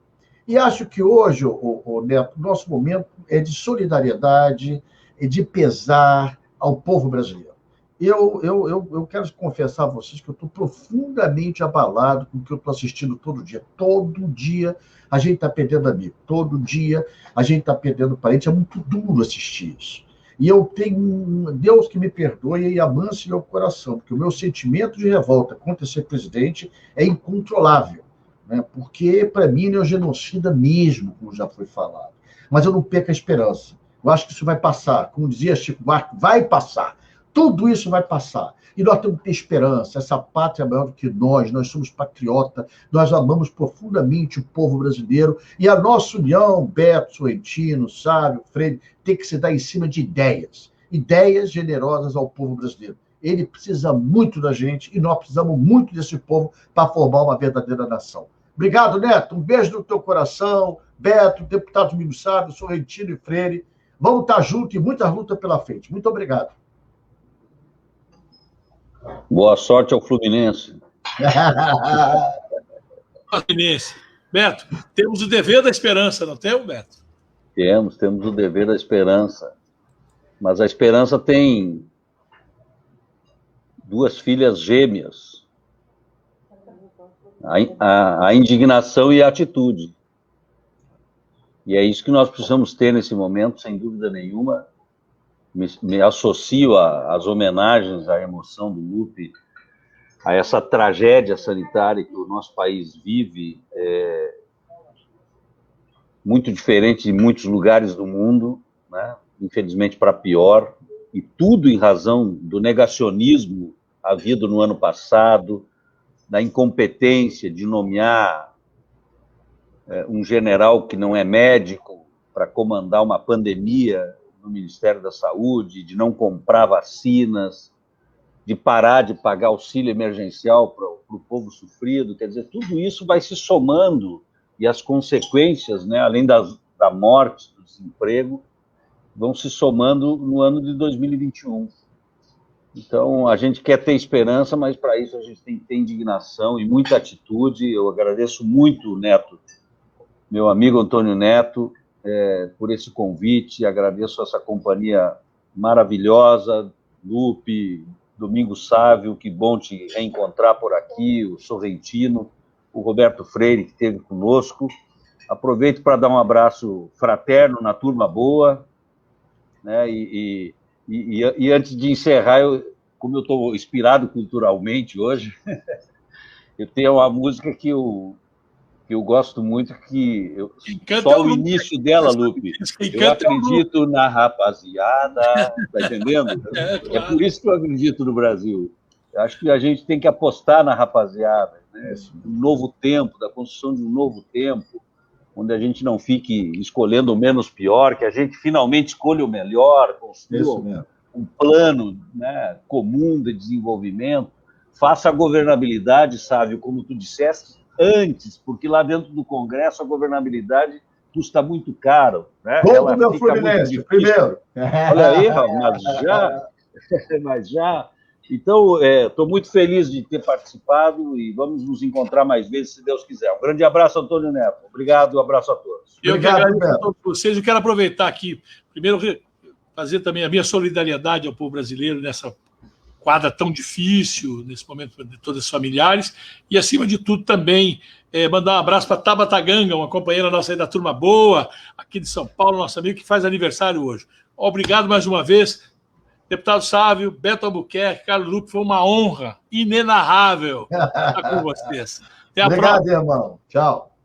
E acho que hoje, o Neto, nosso momento é de solidariedade, de pesar ao povo brasileiro. Eu quero confessar a vocês que eu estou profundamente abalado com o que eu estou assistindo todo dia. Todo dia a gente está perdendo amigo. Todo dia a gente está perdendo parente. É muito duro assistir isso. E eu tenho Deus que me perdoe e amance meu coração, porque o meu sentimento de revolta contra esse presidente é incontrolável, né? Porque, para mim, ele é um genocida mesmo, como já foi falado. Mas eu não perco a esperança. Eu acho que isso vai passar. Como dizia Chico Buarque, vai passar. Tudo isso vai passar. E nós temos que ter esperança. Essa pátria é maior do que nós somos patriotas, nós amamos profundamente o povo brasileiro. E a nossa união, Beto, Sorrentino, Sávio, Freire, tem que se dar em cima de ideias. Ideias generosas ao povo brasileiro. Ele precisa muito da gente e nós precisamos muito desse povo para formar uma verdadeira nação. Obrigado, Neto. Um beijo no teu coração. Beto, deputado Domingos Sávio, Sorrentino e Freire. Vamos estar juntos e muita luta pela frente. Muito obrigado. Boa sorte ao Fluminense. Fluminense. Beto, temos o dever da esperança, não temos, Beto? Temos o dever da esperança. Mas a esperança tem duas filhas gêmeas. A indignação e a atitude. E é isso que nós precisamos ter nesse momento, sem dúvida nenhuma. Me associo às homenagens, à emoção do Lupe, a essa tragédia sanitária que o nosso país vive, muito diferente de muitos lugares do mundo, né? Infelizmente para pior, e tudo em razão do negacionismo havido no ano passado, da incompetência de nomear um general que não é médico para comandar uma pandemia no Ministério da Saúde, de não comprar vacinas, de parar de pagar auxílio emergencial para o povo sofrido. Quer dizer, tudo isso vai se somando e as consequências, né, além da morte, do desemprego, vão se somando no ano de 2021. Então, a gente quer ter esperança, mas para isso a gente tem que ter indignação e muita atitude. Eu agradeço muito, Neto, meu amigo Antônio Neto, por esse convite, agradeço essa companhia maravilhosa, Lupe, Domingos Sávio, que bom te reencontrar por aqui, o Sorrentino, o Roberto Freire, que esteve conosco. Aproveito para dar um abraço fraterno na turma boa, né? E antes de encerrar, como eu estou inspirado culturalmente hoje, eu tenho uma música que eu gosto muito, só o início dela, Lupe. Eu acredito na rapaziada, tá entendendo? Claro. É por isso que eu acredito no Brasil. Eu acho que a gente tem que apostar na rapaziada, né? Um novo tempo, da construção de um novo tempo, onde a gente não fique escolhendo o menos pior, que a gente finalmente escolha o melhor, construa um plano, né, comum de desenvolvimento, faça a governabilidade, Sávio, como tu disseste, antes, porque lá dentro do Congresso a governabilidade custa muito caro. Né? Ela meu Fluminense, primeiro. Olha aí, mas já... Então, estou muito feliz de ter participado e vamos nos encontrar mais vezes, se Deus quiser. Um grande abraço, Antônio Neto. Obrigado, um abraço a todos. Eu que agradeço a todos vocês. Eu quero aproveitar aqui, primeiro, fazer também a minha solidariedade ao povo brasileiro nessa quadra tão difícil, nesse momento de todos os familiares, e, acima de tudo, também mandar um abraço para Tabata Ganga, uma companheira nossa aí da Turma Boa, aqui de São Paulo, nossa amiga, que faz aniversário hoje. Obrigado mais uma vez. Deputado Sávio, Beto Albuquerque, Carlos Lupe, foi uma honra inenarrável estar com vocês. Até a próxima. Obrigado, irmão. Tchau.